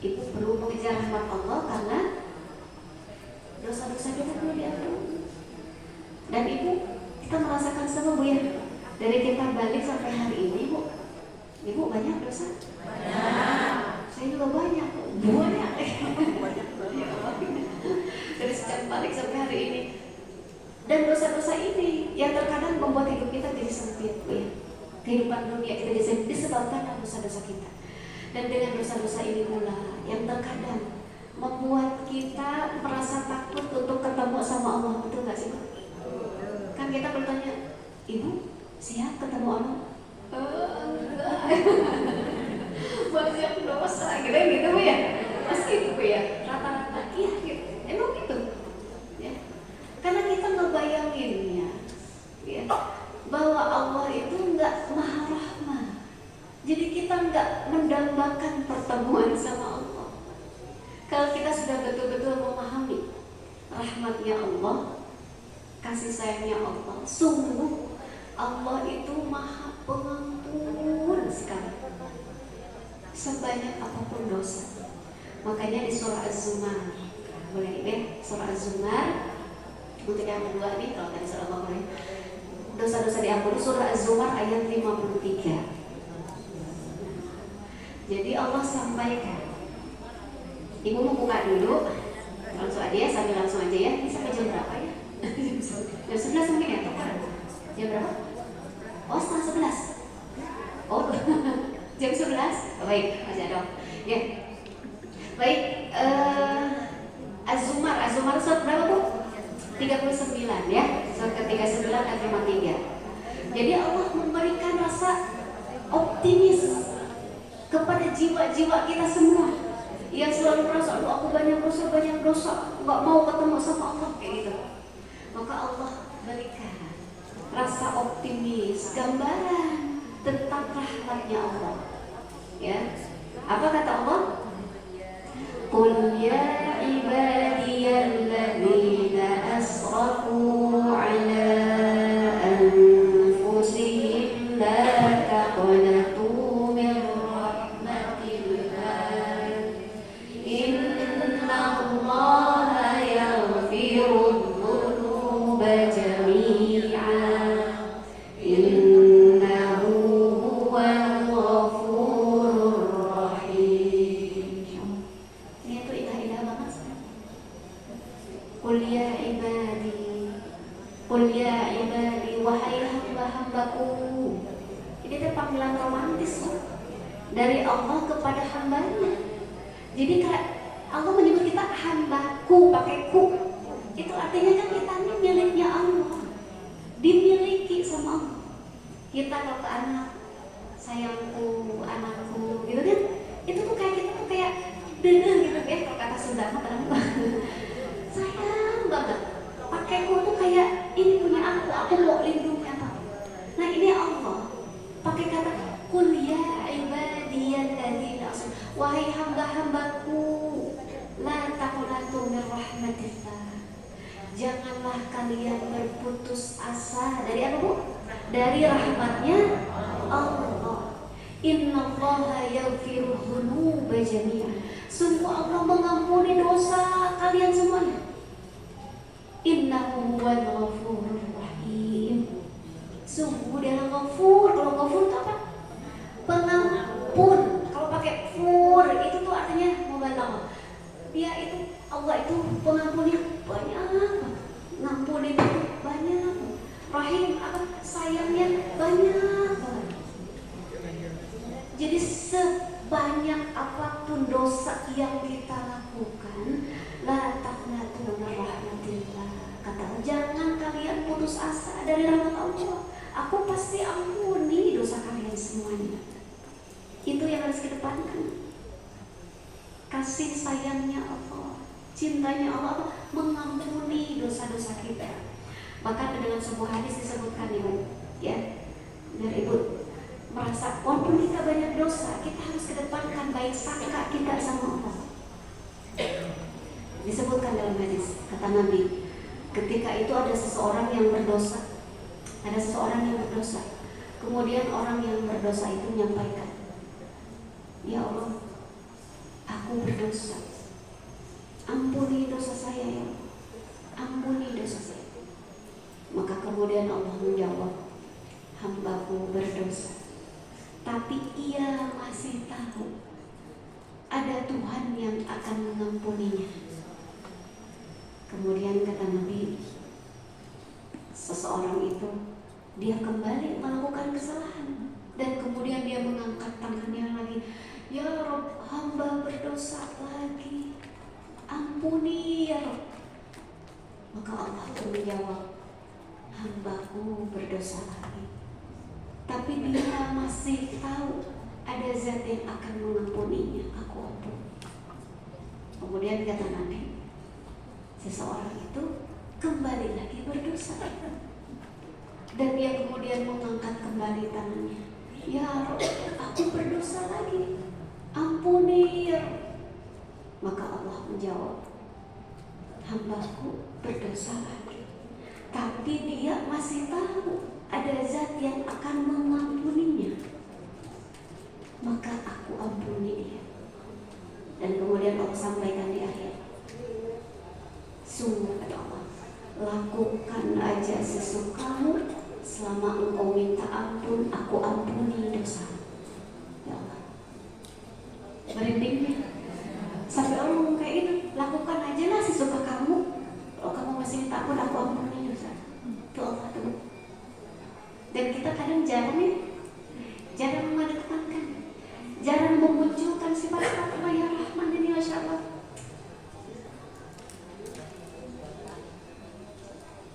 Ibu perlu mengejar rahmat Allah karena dosa-dosa kita perlu diampuni. Dan ibu, kita merasakan sama bu ya, dari kita balik sampai hari ini bu, ibu banyak dosa? Banyak. Saya juga banyak. Banyak. Dari sejak balik sampai hari ini. Dan dosa-dosa ini yang terkadang membuat hidup kita jadi sempit bu ya. Kehidupan dunia kita jadi sempit disebabkan dosa-dosa kita. Dan dengan dosa-dosa ini pula yang terkadang membuat kita merasa takut untuk ketemu sama Allah. Betul gak sih bu? Kan kita bertanya, ibu siap ketemu Allah? banyak dosa gitu ya. Pasti gitu ya, rata-rata iya gitu. Emang gitu ya. Karena kita ngebayanginnya ya, bahwa Allah itu enggak maha rahmat. Jadi kita enggak mendambakan pertemuan sama Allah. Kalau kita sudah betul-betul memahami rahmatnya Allah, kasih sayangnya Allah, sungguh Allah itu maha pengampun sekali, sebanyak apapun dosa. Makanya di surah Az-Zumar, boleh ya, surah Az-Zumar untuk yang kedua nih, kalau tadi surah Allah boleh, dosa-dosa diampuni, surah Az-Zumar ayat 53. Jadi Allah sampaikan, ibu mau buka dulu, langsung aja ya, sambil langsung aja ya. Ini sampai jam berapa ya? Jam 11 mungkin ya? Jam berapa? Oh, setengah 11. Oh, jam 11? Oh, baik, masih ada. Ya, baik. Az-Zumar surat berapa bu? 39 ya. Surat ke-39 ayat 53. Jadi Allah memberikan rasa optimis kepada jiwa-jiwa kita semua yang selalu merasa, aduh aku banyak dosa, nggak mau ketemu sama Allah kayak gitu. Maka Allah berikan rasa optimis, gambaran tentang rahmatnya Allah. Ya, apa kata Allah? Qul ya ibadiyalladzina asrafu ala anfusihim la taqnatu min rahmatillah innallaha yaghfirudz dzunuba jami'an innahu huwal ghafurur rahim. Ini tuh indah-indah banget. Qul ya ibadi, wahai hamba-hambaku. Ini tuh panggilan romantis dari Allah kepada hambanya. Jadi kayak Allah menyebut kita hambaku pakai ku. Itu artinya kan kita ini miliknya Allah, dimiliki sama Allah. Kita kalau ke anak, sayangku, anakku, gitu kan? Itu tuh kayak kita tuh kayak dengar gitu ya, kalau kata Sunda mah sayang banget. Pakai ku tuh kayak ini punya aku mau lindungi apa. Nah ini Allah pakai kata qul ya ibadiyalladzina asrafu, wahai hamba-hambaku, la taqnatu min rahmatillah. Janganlah kalian berputus asa dari apa bu? Dari rahmatnya Allah. Innallaha yaghfirudz dzunuba jami'an. Sungguh Allah mengampuni dosa kalian semuanya. Innahu huwal ghafurur rahim. Sungguh Dia Ghafur. Kalau Ghafur itu apa? Pengampun. Kalau pakai fur itu tuh artinya mubalagh. Dia itu, Allah itu pengampunnya banyak, ngampunin itu banyak. Rahim apa? Sayangnya banyak. Jadi sebanyak apapun dosa yang kita lakukan, la taqnatu min rahmatillah. Kata Allah, jangan kalian putus asa dari rahmat Allah. Aku pasti ampuni dosa kalian semuanya. Itu yang harus kedepankan. Kasih sayangnya Allah, cintanya Allah apa? Mengampuni dosa-dosa kita. Maka dengan sebuah hadis disebutkan ya, biar ibu merasa walaupun kita banyak dosa, kita harus kedepankan baik sangka kita sama Allah. Disebutkan dalam hadis, kata Nabi, ketika itu ada seseorang yang berdosa, kemudian orang yang berdosa itu menyampaikan, ya Allah, aku berdosa, ampuni dosa saya ya Allah, ampuni dosa saya. Maka kemudian Allah menjawab, hambaku berdosa, tapi ia masih tahu ada Tuhan yang akan mengampuninya. Kemudian kata Nabi, seseorang itu dia kembali melakukan kesalahan dan kemudian dia mengangkat tangannya lagi, ya Rabb, hamba berdosa lagi, ampuni ya Rabb. Maka Allah pun menjawab, hambaku berdosa lagi, tapi dia masih tahu ada zat yang akan mengampuninya, aku ampun. Kemudian kata Nabi, seseorang itu kembali lagi berdosa, dan dia kemudian mengangkat kembali tangannya, ya Rabb, aku berdosa lagi, ampuni ya Rabb. Maka Allah menjawab, hambaku berdosa lagi, tapi dia masih tahu ada zat yang akan mengampuninya, maka aku ampuni dia. Dan kemudian Allah sampaikan di akhir, sungguh kata Allah, lakukan aja sesukamu, selama engkau minta ampun, aku ampuni dosa. Ya Allah, merindingnya sampai orang ngomong kayak gitu, lakukan aja lah sesuka kamu, kalau kamu masih minta ampun, aku ampuni dosa. Itu Allah tuh. Dan kita kadang jarang mengedepankan, jarang memunculkan sifat-sifat Allah ya Rahman ini, Masya Allah.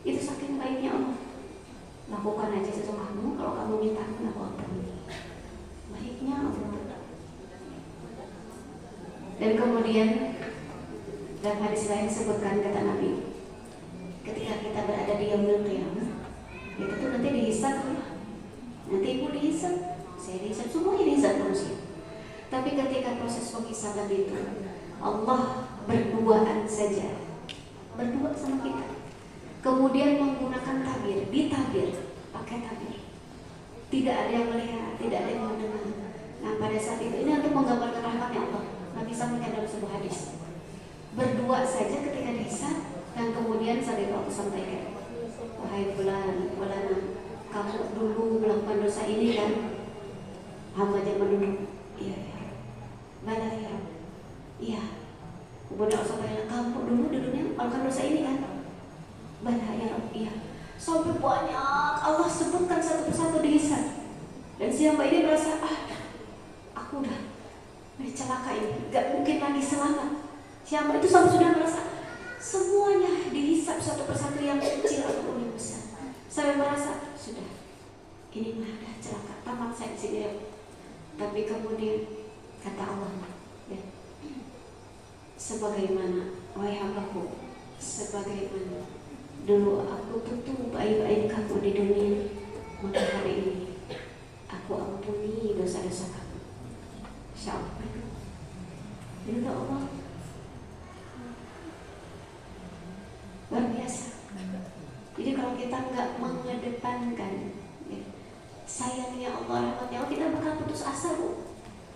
Itu saking baiknya Allah. Lakukan aja sesukamu, kalau kamu minta ampun, aku ampuni. Baiknya Allah. Dan kemudian dalam hadis lain disebutkan, kata Nabi, ketika kita berada di yaumul qiyamah, itu tuh nanti dihisab, nanti ibu dihisab, saya dihisab, semuanya dihisab manusia. Tapi ketika proses penghisaban itu, Allah berduaan saja, berdua sama kita, kemudian menggunakan tabir, ditabir, pakai tabir, tidak ada yang melihat, tidak ada yang mendengar. Nah pada saat itu, ini untuk menggambarkan rahmatnya Allah. Nabi sampaikan dalam sebuah hadis, berdua saja ketika dihisab, dan kemudian saat itu aku sampaikan, wahai fulan, fulana, kamu dulu melakukan dosa ini kan? Hamba aja menunduk, iya ya, bala ya, iya. Kemudian aku sampaikan, kamu dulu di dunia melakukan dosa ini kan? Bala ya, iya. Sampai banyak Allah sebutkan satu persatu dihisab, dan si hamba ini merasa, aku udah celaka ini, gak mungkin lagi selamat. Si hamba itu sampai sudah merasa semuanya dihisab satu persatu, yang kecil ataupun yang besar, sampai merasa sudah, ini mah dah celaka, tamat saya di sini. Tapi kemudian kata Allah, ya, sebagaimana wahai hambaku, sebagaimana dulu aku tutup aib-aib kamu di dunia, maka hari ini aku ampuni dosa-dosa kamu. Insyaallah. Itu Allah luar biasa. Jadi kalau kita nggak mengedepankan, ya, sayangnya Allah, rahmatnya Allah, kita bakal putus asa, Bu.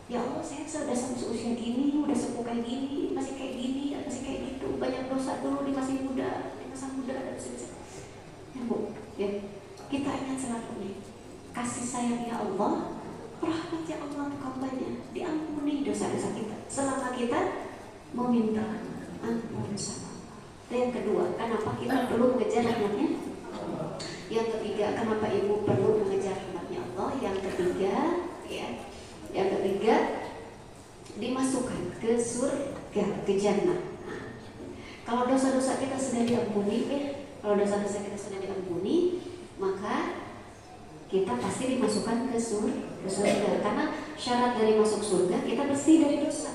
Ya Allah, saya sudah sampai usia gini, udah sepuh kayak gini, masih kayak gini, masih kayak gitu, banyak dosa dulu di masih muda, di masa muda, dan sebagainya. Ya Bu, ya, kita ingat selalu nih, kasih sayangnya Allah, rahmatnya Allah untuk hambanya, diampuni dosa-dosa kita selama kita meminta ampun sama Allah. Dan yang kedua, kenapa kita perlu mengejar rahmatnya? Yang ketiga, kenapa ibu perlu mengejar rahmatnya Allah? Yang ketiga, ya, yang ketiga, dimasukkan ke surga, ke jannah. Nah, kalau dosa-dosa kita sudah diampuni, kalau dosa-dosa kita sudah diampuni, maka kita pasti dimasukkan ke surga. Karena syarat dari masuk surga, kita bersih dari dosa.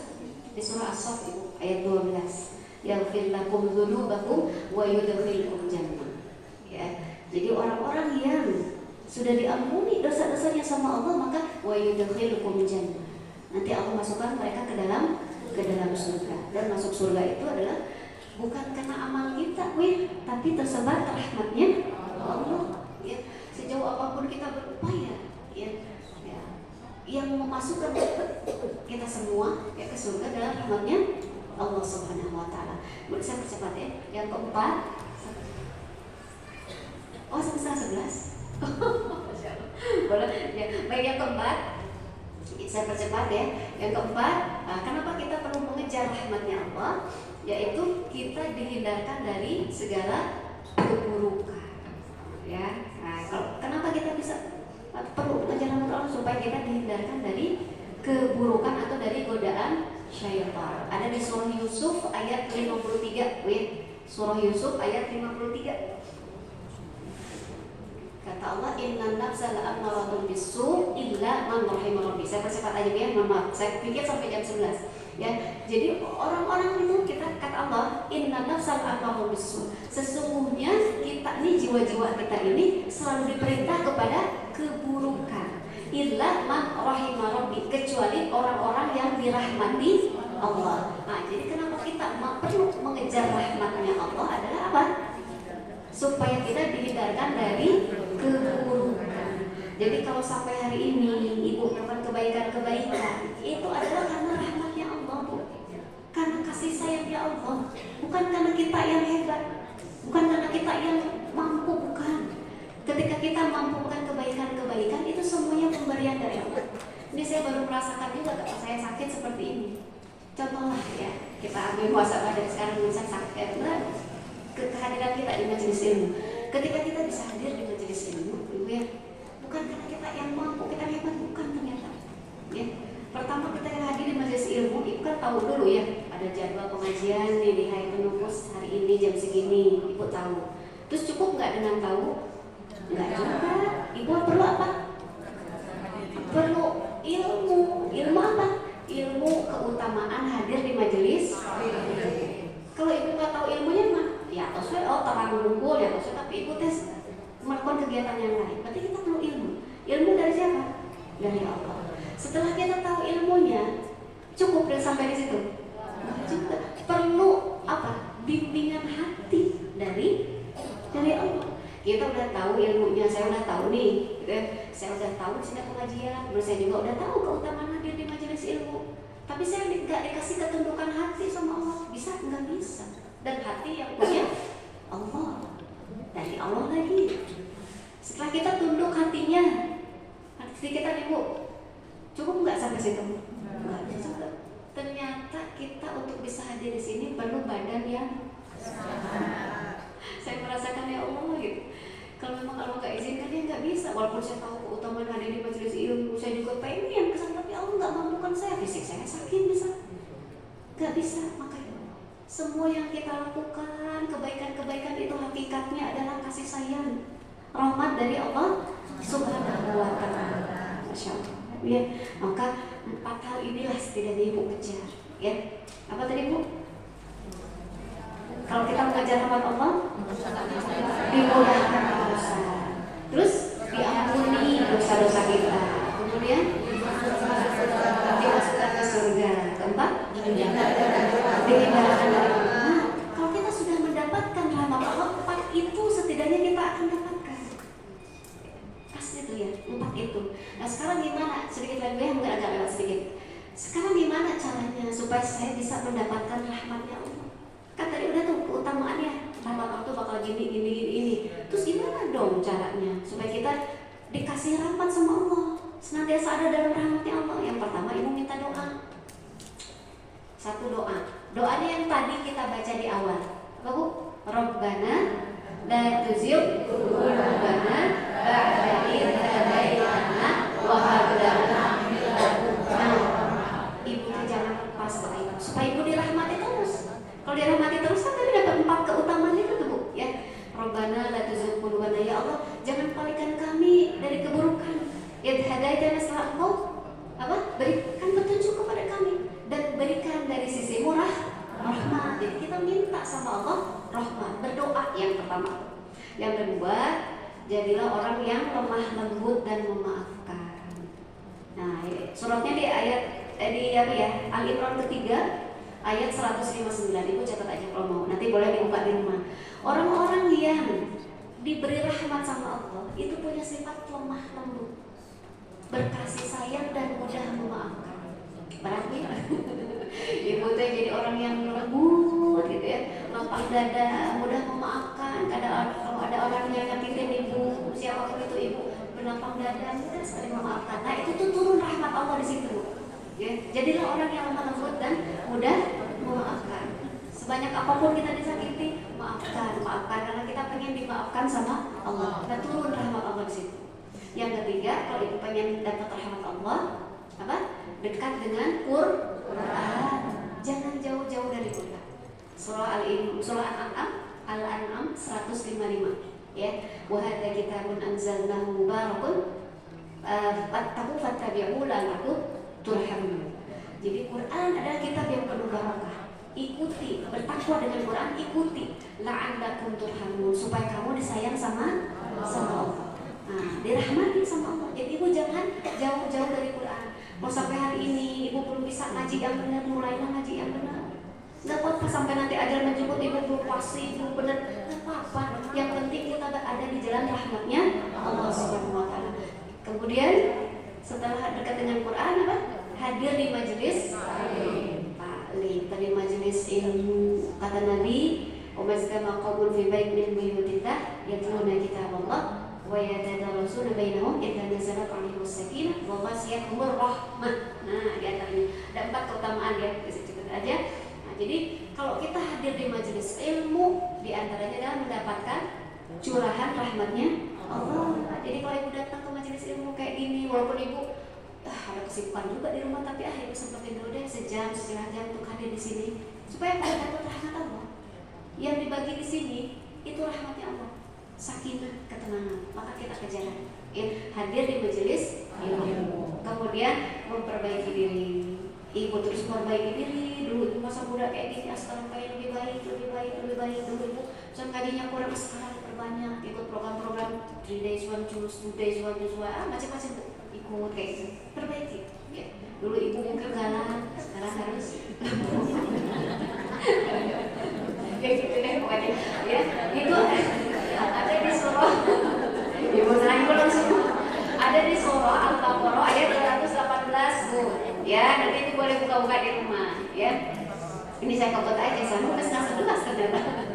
Di surah As-Saff, Ibu, ayat 12. Yaghfir lakum dzunubakum wa yudkhilkum jannah. Ya. Jadi orang-orang yang sudah diampuni dosa-dosanya sama Allah, maka wa yudkhilkum jannah. Nanti Allah masukkan mereka ke dalam surga. Dan masuk surga itu adalah bukan karena amal kita, tapi tersebar rahmatnya Allah. Ya. Sejauh apapun kita berupaya, ya, yang memasukkan kita semua ya ke surga adalah rahmatnya Allah Subhanahu wa Ta'ala. Boleh saya percepat ya. Yang keempat, sampai setengah 11. Boleh ya. Baik, yang keempat, saya percepat ya. Yang keempat, kenapa kita perlu mengejar rahmatnya Allah? Yaitu kita dihindarkan dari segala keburukan. Ya. Nah, kenapa kita bisa perlu mengejar rahmat Allah? Supaya kita dihindarkan dari keburukan atau dari godaan syaitan. Ada di surah Yusuf ayat 53, surah Yusuf ayat 53. Kata Kata Allah, innan nafsa la'ammaratun bisu illa man rahimah rabbi. Saya percepat aja ya, mohon maaf. Saya pikir sampai jam 11. Ya, jadi orang-orang itu kita kata Allah, innan nafsa la'ammaratun bisu. Sesungguhnya kita nih, jiwa-jiwa kita ini selalu diperintah kepada keburukan. Illa man rahimah rabbi, kecuali orang-orang yang dirahmati Allah. Nah, jadi kenapa kita perlu mengejar rahmatnya Allah adalah apa? Supaya kita dihindarkan dari keburukan. Jadi kalau sampai hari ini ibu melakukan kebaikan-kebaikan, itu adalah karena rahmatnya Allah, Bu. Karena kasih sayangnya Allah, bukan karena kita yang hebat, bukan karena kita yang mampu, bukan. Ketika kita mampu melakukan kebaikan-kebaikan, itu semuanya pemberian dari Allah. Ini saya baru merasakan juga ketika saya sakit seperti ini. Contohlah ya, kita ambil muhasabah dari sekarang, misalnya sakit, kehadiran kita di majelis ilmu. Ketika kita bisa hadir di majelis ilmu, Ibu ya, bukan karena kita yang mampu, kita hebat, bukan ternyata. Ya, pertama kita yang hadir di majelis ilmu, Ibu kan tahu dulu ya, ada jadwal pengajian nih di Hayatun Nufus hari ini jam segini, Ibu tahu. Terus cukup nggak dengan tahu? Nggak juga. Ibu perlu apa? Perlu ilmu. Ilmu apa? Ilmu keutamaan hadir di majelis. Kalau Ibu nggak tahu ilmunya mah, ya atau saya terang unggul ya atau tapi Ibu tes melakukan kegiatan yang lain. Berarti kita perlu ilmu. Ilmu dari siapa? Dari Allah. Setelah kita tahu ilmunya, cukup sampai di situ? Juga perlu apa? Bimbingan hati dari Allah. Kita udah tahu ilmunya, saya udah tahu nih, gitu ya. Saya udah tahu di sini pengajian, terus saya juga udah tahu keutamaan hadir di majelis ilmu. Tapi saya nggak dikasih ketundukan hati sama Allah, bisa nggak bisa? Dan hati yang punya Allah, dari Allah lagi. Setelah kita tunduk hatinya, hati kita nih Bu, cukup nggak sampai situ? Nggak bisa. Ternyata kita untuk bisa hadir di sini perlu badan yang saya merasakan ya Allah gitu. Kalau memang Allah nggak izinkan ya nggak bisa. Walaupun saya tahu keutamaan hadir di majelis ilmu, saya juga pengen kesana, tapi Allah nggak mampukan saya. Fisik saya sakit bisa, nggak bisa. Makanya semua yang kita lakukan, kebaikan-kebaikan itu hakikatnya adalah kasih sayang, rahmat dari Allah Subhanahu wa Ta'ala. Masya Allah. Ya, maka 4 hal inilah setidaknya Ibu kejar. Ya, apa tadi Bu? Kalau kita mengejar rahmat Allah, dimudahkan urusan. Terus diampuni dosa-dosa kita. Kemudian dimasukkan ke surga. Keempat, dihindarkan dari neraka. Kalau kita sudah mendapatkan rahmat Allah, 4 itu setidaknya kita akan dapatkan. Pasti itu ya, 4 itu. Nah sekarang gimana? Sedikit lagi ya, mungkin agak lewat sedikit. Sekarang gimana caranya supaya saya bisa mendapatkan rahmatnya Allah? Kan tadi udah tuh keutamaannya, rahmat Allah tuh bakal gini. Terus gimana dong caranya supaya kita dikasih rahmat sama Allah, senantiasa ada dalam rahmatnya Allah? Yang pertama Ibu minta doa. Satu doa. Doanya yang tadi kita baca di awal. Apa Bu? Rabbana la tuzigh qulubana ba'da idh hadaytana wa hab lana min ladunka rahmah. Ibu jangan lepas doa itu supaya Ibu dirahmati terus. Kalau dirahmati terus kan tadi dapat 4 keutamaan itu tuh Bu ya. Rabbana la tuzigh qulubana, ya Allah jangan palingkan kami dari keburukan. Idh hadaitana, setelah Engkau apa? Berikan petunjuk kepada kami dan berikan dari sisi rahmat. Jadi kita minta sama Allah rahmat, berdoa yang pertama. Yang kedua, jadilah orang yang lemah lembut dan memaafkan. Nah, suratnya di ayat di apa ya? Al-Imran ketiga ayat 159. Ibu catat aja kalau mau. Nanti boleh dibuka di rumah. Orang-orang yang diberi rahmat sama Allah itu punya sifat lemah lembut, berkasih sayang dan mudah memaafkan. Berarti Ibu tuh jadi orang yang lembut gitu ya, lapang dada, mudah memaafkan. Kalau ada orang yang nyakitin Ibu, siapapun itu Ibu berlapang dada, mudah sekali memaafkan. Nah itu tuh turun rahmat Allah di situ. Ya, jadilah orang yang lemah lembut dan mudah memaafkan. Sebanyak apapun kita disakiti, maafkan karena kita pengen dimaafkan sama Allah. Nah turun rahmat Allah di situ. Yang ketiga, kalau Ibu pengen dapat rahmat Allah, apa? Dekat dengan Quran. Jangan jauh-jauh dari Quran. Surah Al-An'am 155. Ya, wa hadza kitabun anzalnahu mubarakun fattabi'uhu la'allakum turhamun. Jadi Quran adalah kitab yang penuh barakah. Ikuti, bertakwa dengan Quran, ikuti la'allakum turhamun, supaya kamu disayang sama Allah. Nah, dirahmati sama Allah. Jadi ibu jangan jauh-jauh dari Quran. Mau sampai hari ini ibu belum bisa ngaji yang benar, mulailah ngaji yang benar. Gak apa-apa sampai nanti ajal menjemput ibu belum pasti belum benar, gak apa-apa. Yang penting kita ada di jalan rahmatnya Allah Subhanahu Wa Taala. Kemudian setelah dekat dengan Quran apa? Hadir di majelis taklim, tadi majelis ilmu. Kata Nabi, "Umazkama qawmun fi bait min buyutillah yatluna kitab Allah wa yatadarasuna bainahum idza nazalat 'alaihim as-sakinah wa ghashiyatuhum rahmah." Nah, di antaranya ada 4 keutamaan ya, sedikit aja. Jadi kalau kita hadir di majelis ilmu, di antaranya adalah mendapatkan curahan rahmatnya Allah. Jadi kalau ibu datang ke majelis ilmu kayak gini, walaupun ibu ada kesibukan juga di rumah, tapi ibu sempetin dulu deh sejam, setengah jam untuk hadir di sini, supaya kita dapat rahmat Allah. Yang dibagi di sini itu rahmatnya Allah, sakinah, ketenangan. Maka kita kejar hadir di majelis ilmu. Kemudian memperbaiki diri. Ibu terus memperbaiki diri. Dulu ibu masa muda kayak gini, sekarang kayak lebih baik. Dulu ibu ngajinya kurang, sekarang diperbanyak. Ikut program-program 3 days 1 juice, 2 days 1 juice, macam-macam tuh. Ikut kayak gitu, perbaiki ya. Dulu ibu mungkin galak, sekarang harus ya gitu deh pokoknya ya. Itu ada di surah ibu senang belum semua, ada di surah Al-Baqarah ayat 218 Bu ya. Nanti itu boleh buka-buka di rumah ya. Ini saya kebut aja, saya mau ngasih jelas ternyata.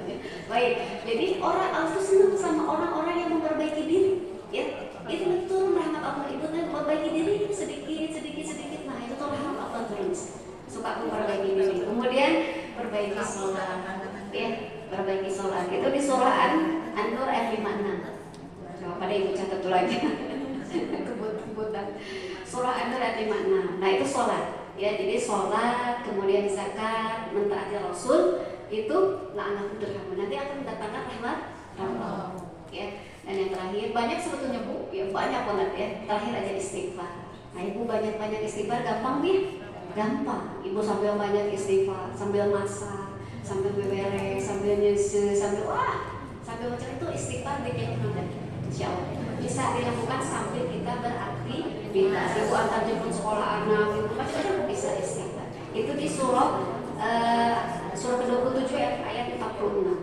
Baik, jadi orang Allah itu senang sama orang-orang yang memperbaiki diri ya. Itu turun rahmat Allah. Itu kan memperbaiki diri sedikit. Nah, itu tuh rahmat Allah turun. Suka memperbaiki diri. Kemudian perbaiki sholat ya, perbaiki sholat. Itu di surah An-Nur ayat 56. Coba pada ibu catat dulu lagi. Kebut-kebutan. Surah An-Nur ayat 56. Nah, itu sholat ya. Jadi sholat, kemudian zakat, mentaati Rasul, itu la'allakum turhamun. Nanti akan mendatangkan rahmat Allah ya. Dan yang terakhir, banyak sebetulnya Bu, ya banyak banget ya. Terakhir aja istighfar. Nah, ibu banyak-banyak istighfar, gampang nih? Gampang. Ibu sambil banyak istighfar, sambil masak, sambil beberes, sambil nyusu, sambil macam itu istighfar bikin mudah. Insyaallah bisa dilakukan sambil kita beraktivitas. Ibu antar jemput sekolah anak, itu macam-macam bisa istighfar. Itu di surah ke-27 ayat 46.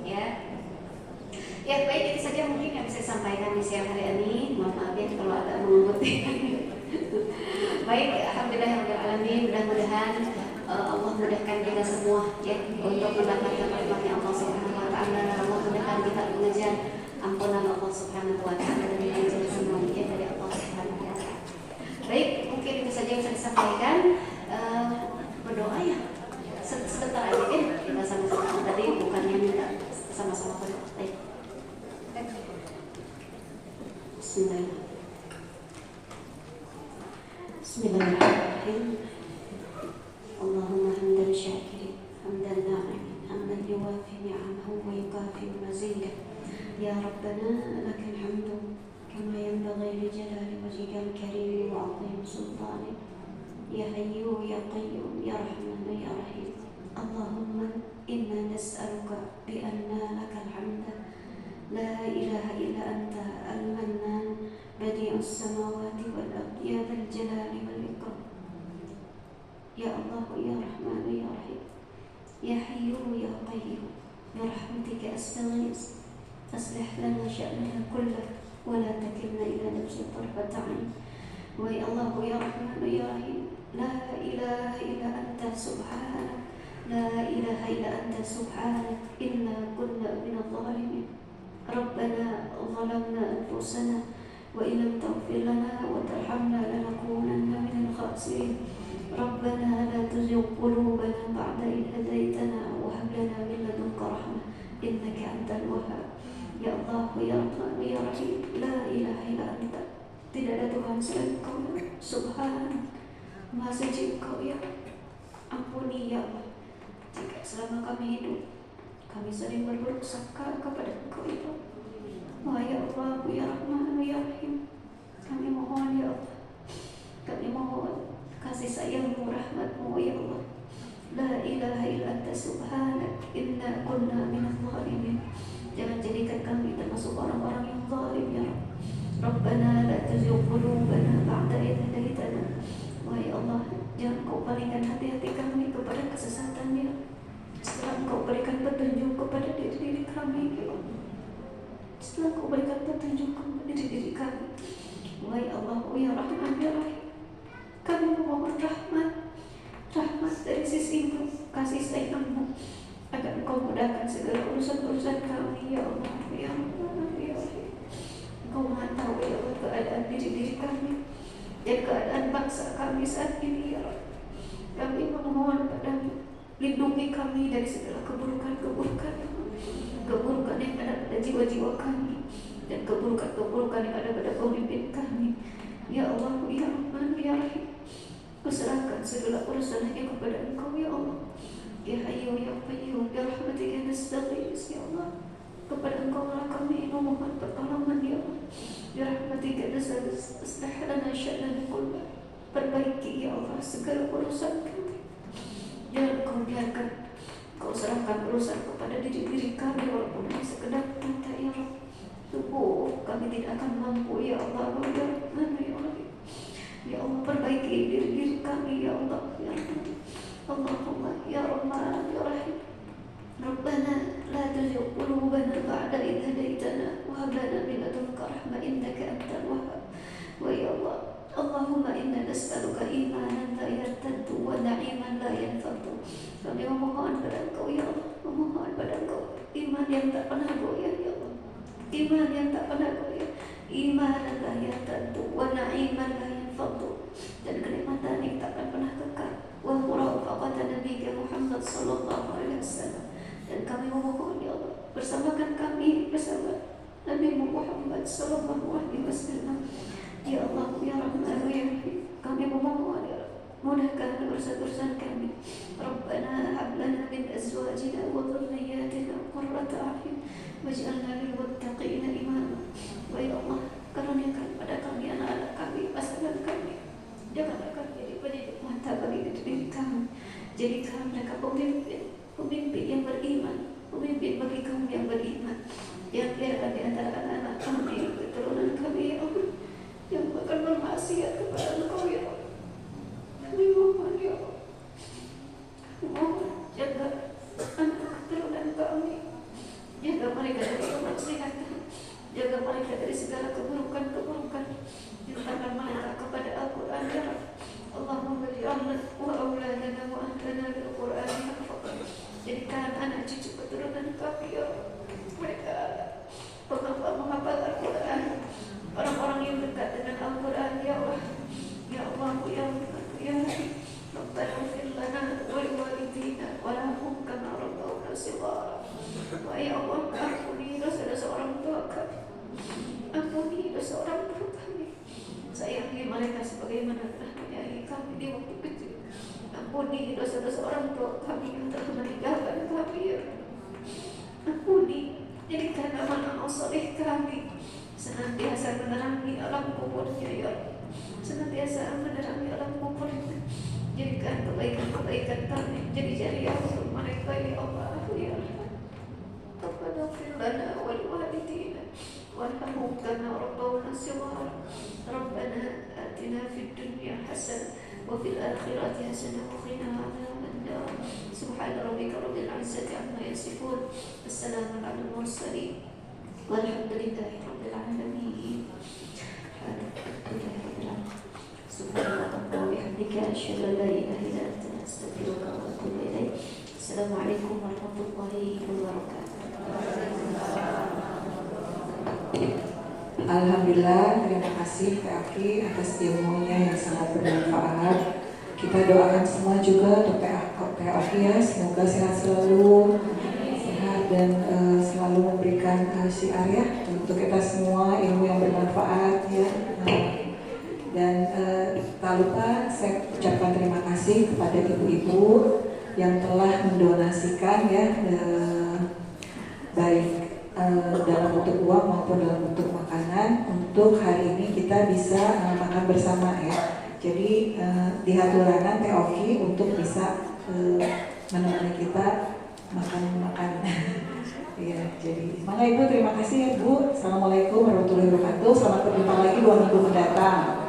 Ya. Ya baik, itu saja mungkin yang bisa disampaikan di siang hari ini. Mohon maaf ya kalau agak menguruti. Baik, alhamdulillahirobbilalamin. Mudah-mudahan Allah mudahkan kita semua ya untuk mendapatkan rahmatnya Allah Subhanahu Wa Taala. Allah mudahkan kita mengejar ampunan Allah Subhanahu Wa Taala dan mengejar semua ujian dari Allah Subhanahu Wa Taala. Baik, mungkin itu saja yang bisa disampaikan. Berdoa ya sebentar aja ya, kita sama-sama tadi bukannya minta sama-sama berdoa. Baik. Bismillahirrahmanirrahim. Allahumma hamdan syakirin, hamdan na'imin, hamdan yuwafi ni'amahu wa yukafi mazidah. Ya Rabbana lakal hamdu kama yanbaghi li jalali wajhikal karim wa 'azimi sultanik. Ya Hayyu ya Qayyum ya Rahman ya Rahim. Allahumma inna nas'aluka bi anna lakal hamda la ilaha illa anta al-mannan badi'us samawati wal ardi ya dzal jalali wal ikram. Ya Allah ya Rahman ya Rahim. Ya Hayyu ya Qayyum bi rahmatika astaghith. Aslih lana sya'nana kullahu wa la takilna ila nafsina tarfata 'ain. Wa ya Allah ya Rahman ya Rahim. La ilaha illa anta subhanak. La ilaha illa anta subhanak inna kunna minadh dhalimin. Rabbana zalamna anfusana wa illam taghfir lana wa tarhamna lanakunanna minal khasirin. Rabbana la tuzigh qulubana ba'da idh hadaytana wa hab lana min ladunka rahmah innaka antal wahhab. Ya Allah ya Rahman ya Rahim. La ilaha illa anta, tidak ada Tuhan selain Engkau. Subhanak, Maha suci Engkau ya. Ampuni ya Allah jika selama kami hidup kami sering berburuk sangka kepada Engkau ya Allah. Ya Allah, ya Rahman, ya Rahim, kami mohon ya Allah, kami mohon kasih sayang-Mu, rahmat-Mu ya Allah. La ilaha illa anta subhanak inna kunna minadh dhalimin. Jangan jadikan kami termasuk orang-orang yang zalim ya Rabb. Rabbana la tuzigh qulubana ba'da idh hadaitana. Ya Allah, jangan Kau palingkan hati-hati kami kepada kesesatan ya. Setelah Engkau berikan petunjuk kepada diri kami ya Allah. Setelah Kau berikan petunjuk kepada diri kami. Ya Allah, ya Rahman ya Rahim, kami memohon rahmat dari sisi-Mu, kasih sayang-Mu, agar Engkau mudahkan segala urusan-urusan kami ya Allah, ya Allah, ya Allah. Engkau Maha tahu ya Allah keadaan diri kami dan keadaan bangsa kami saat ini ya Allah. Kami memohon padamu, lindungi kami dari segala keburukan yang ada pada jiwa-jiwa kami dan keburukan yang ada pada pemimpin kami ya Allah, ya Rahman, ya Rahim. Kuserahkan segala urusan hanya kepada Engkau ya Allah, ya Hayyu ya Qayyum, ya Rahmatika nastaghits ya Allah. Kepada Engkau lah kami memohon pertolongan ya Allah, ya Rahmatika nastaghits. Aslih lana sya'nana kullahu, perbaiki ya Allah segala urusan kami. Jangan Kau biarkan, Kau serahkan urusan kepada diri kami walaupun hanya sekedar mata ya Allah. Tubuh kami tidak akan mampu ya Allah, ya Rahman, ya Allah. Ya Allah, perbaiki diri kami ya Allah, ya Allah. Allahumma ya Rahman ya Rahim, Rabbana la tuzigh qulubana ba'da idh hadaitana wa hab lana min ladunka rahmah innaka antal wahhab. Wa ya Allah, Allahumma inna nas'aluka imanan la yartaddu wa na'iman la yanfadu. Kami memohon pada Engkau ya Allah, memohon pada Engkau iman yang tak pernah goyah ya Allah, iman yang tak pernah goyah, imanan la yartaddu wa na'iman la yanfadu, dan kenikmatan yang tak akan pernah kekal. Wa murafaqatan Nabi Muhammad sallallahu alaihi wasallam. Dan kami memohon ya Allah, bersamakan kami bersama Nabi Muhammad sallallahu alaihi wasallam. Ya Allah, ya Rahman, ya Rahim, kami memohon ya Allah, mudahkan urusan-urusan kami. Rabbana hab lana min azwajina wa dhurriyyatina qurrata a'yun waj'alna lil muttaqina imama. Wa ya Allah, karuniakan pada kami anak-anak kami, pasangan kami. Janganlah kami jadi pendidik mata bagi diri kami. Jadikan mereka pemimpin yang beriman, pemimpin bagi kaum yang beriman. Yang biarkan di antara anak-anak kami, keturunan kami ya Allah, yang akan bermaksiat kepada Engkau ya Allah. Kami mohon ya Allah, mohon jaga anak keturunan kami, jaga mereka dari kemaksiatan, jaga mereka dari segala keburukan, hantarkan mereka kepada Al-Quran ya Allah. Allahumma ja'alna wa auladana wa ahlana bil Quran hafaqan. Jadikan anak cucu keturunan kami ya Allah, mereka menghafal Al-Quran, orang-orang yang dekat dengan Al-Quran ya Allah. Ya Allah, ya Allah, ya Allah. Rabbana ighfir lana wa liwalidina wa lahum kama rabbawna shighara. Wa ya Allah, ampuni dosa-dosa orang tua kami, ampuni dosa orang tua kami. Sayangi mereka sebagaimana telah menyayangi kami di waktu kecil. Ampuni dosa-dosa orang tua kami yang telah meninggalkan kami ya Allah. Ampuni, jadikan amal-amal saleh kami senantiasa menerangi alam kuburnya ya Allah, senantiasa menerangi alam kuburnya. Jadikan kebaikan-kebaikan kami jadi jariah untuk mereka ya Allah, ya Allah. Rabbana ighfir lana wa liwalidina warhamhum kama rabbawna shighara. Rabbana atina fid dunya hasanah wa fil akhirati hasanah wa qina adzaban nar. Subhana rabbika rabbil izzati amma yasifun. Wassalamu alal mursalin. Walhamdulillahi rabbil alamin. Subhanallah wa bihamdika asyhadu an la ilaha illa anta astaghfiruka wa atubu ilaik. Assalamualaikum warahmatullahi wabarakatuh. Alhamdulillah, terima kasih Kak Aki atas ilmunya yang sangat bermanfaat. Kita doakan semua juga untuk Kak Aki ya, semoga sehat selalu, dan selalu memberikan syiar ya untuk kita semua, ilmu yang bermanfaat ya. Dan tak lupa saya ucapkan terima kasih kepada ibu-ibu yang telah mendonasikan ya, baik dalam bentuk uang maupun dalam bentuk makanan untuk hari ini kita bisa makan bersama ya. Jadi dihaturanan Teh Oki untuk bisa menemani kita makan. Iya, jadi semoga Ibu terima kasih ya Bu. Assalamualaikum warahmatullahi wabarakatuh. Selamat berjumpa lagi 2 minggu mendatang.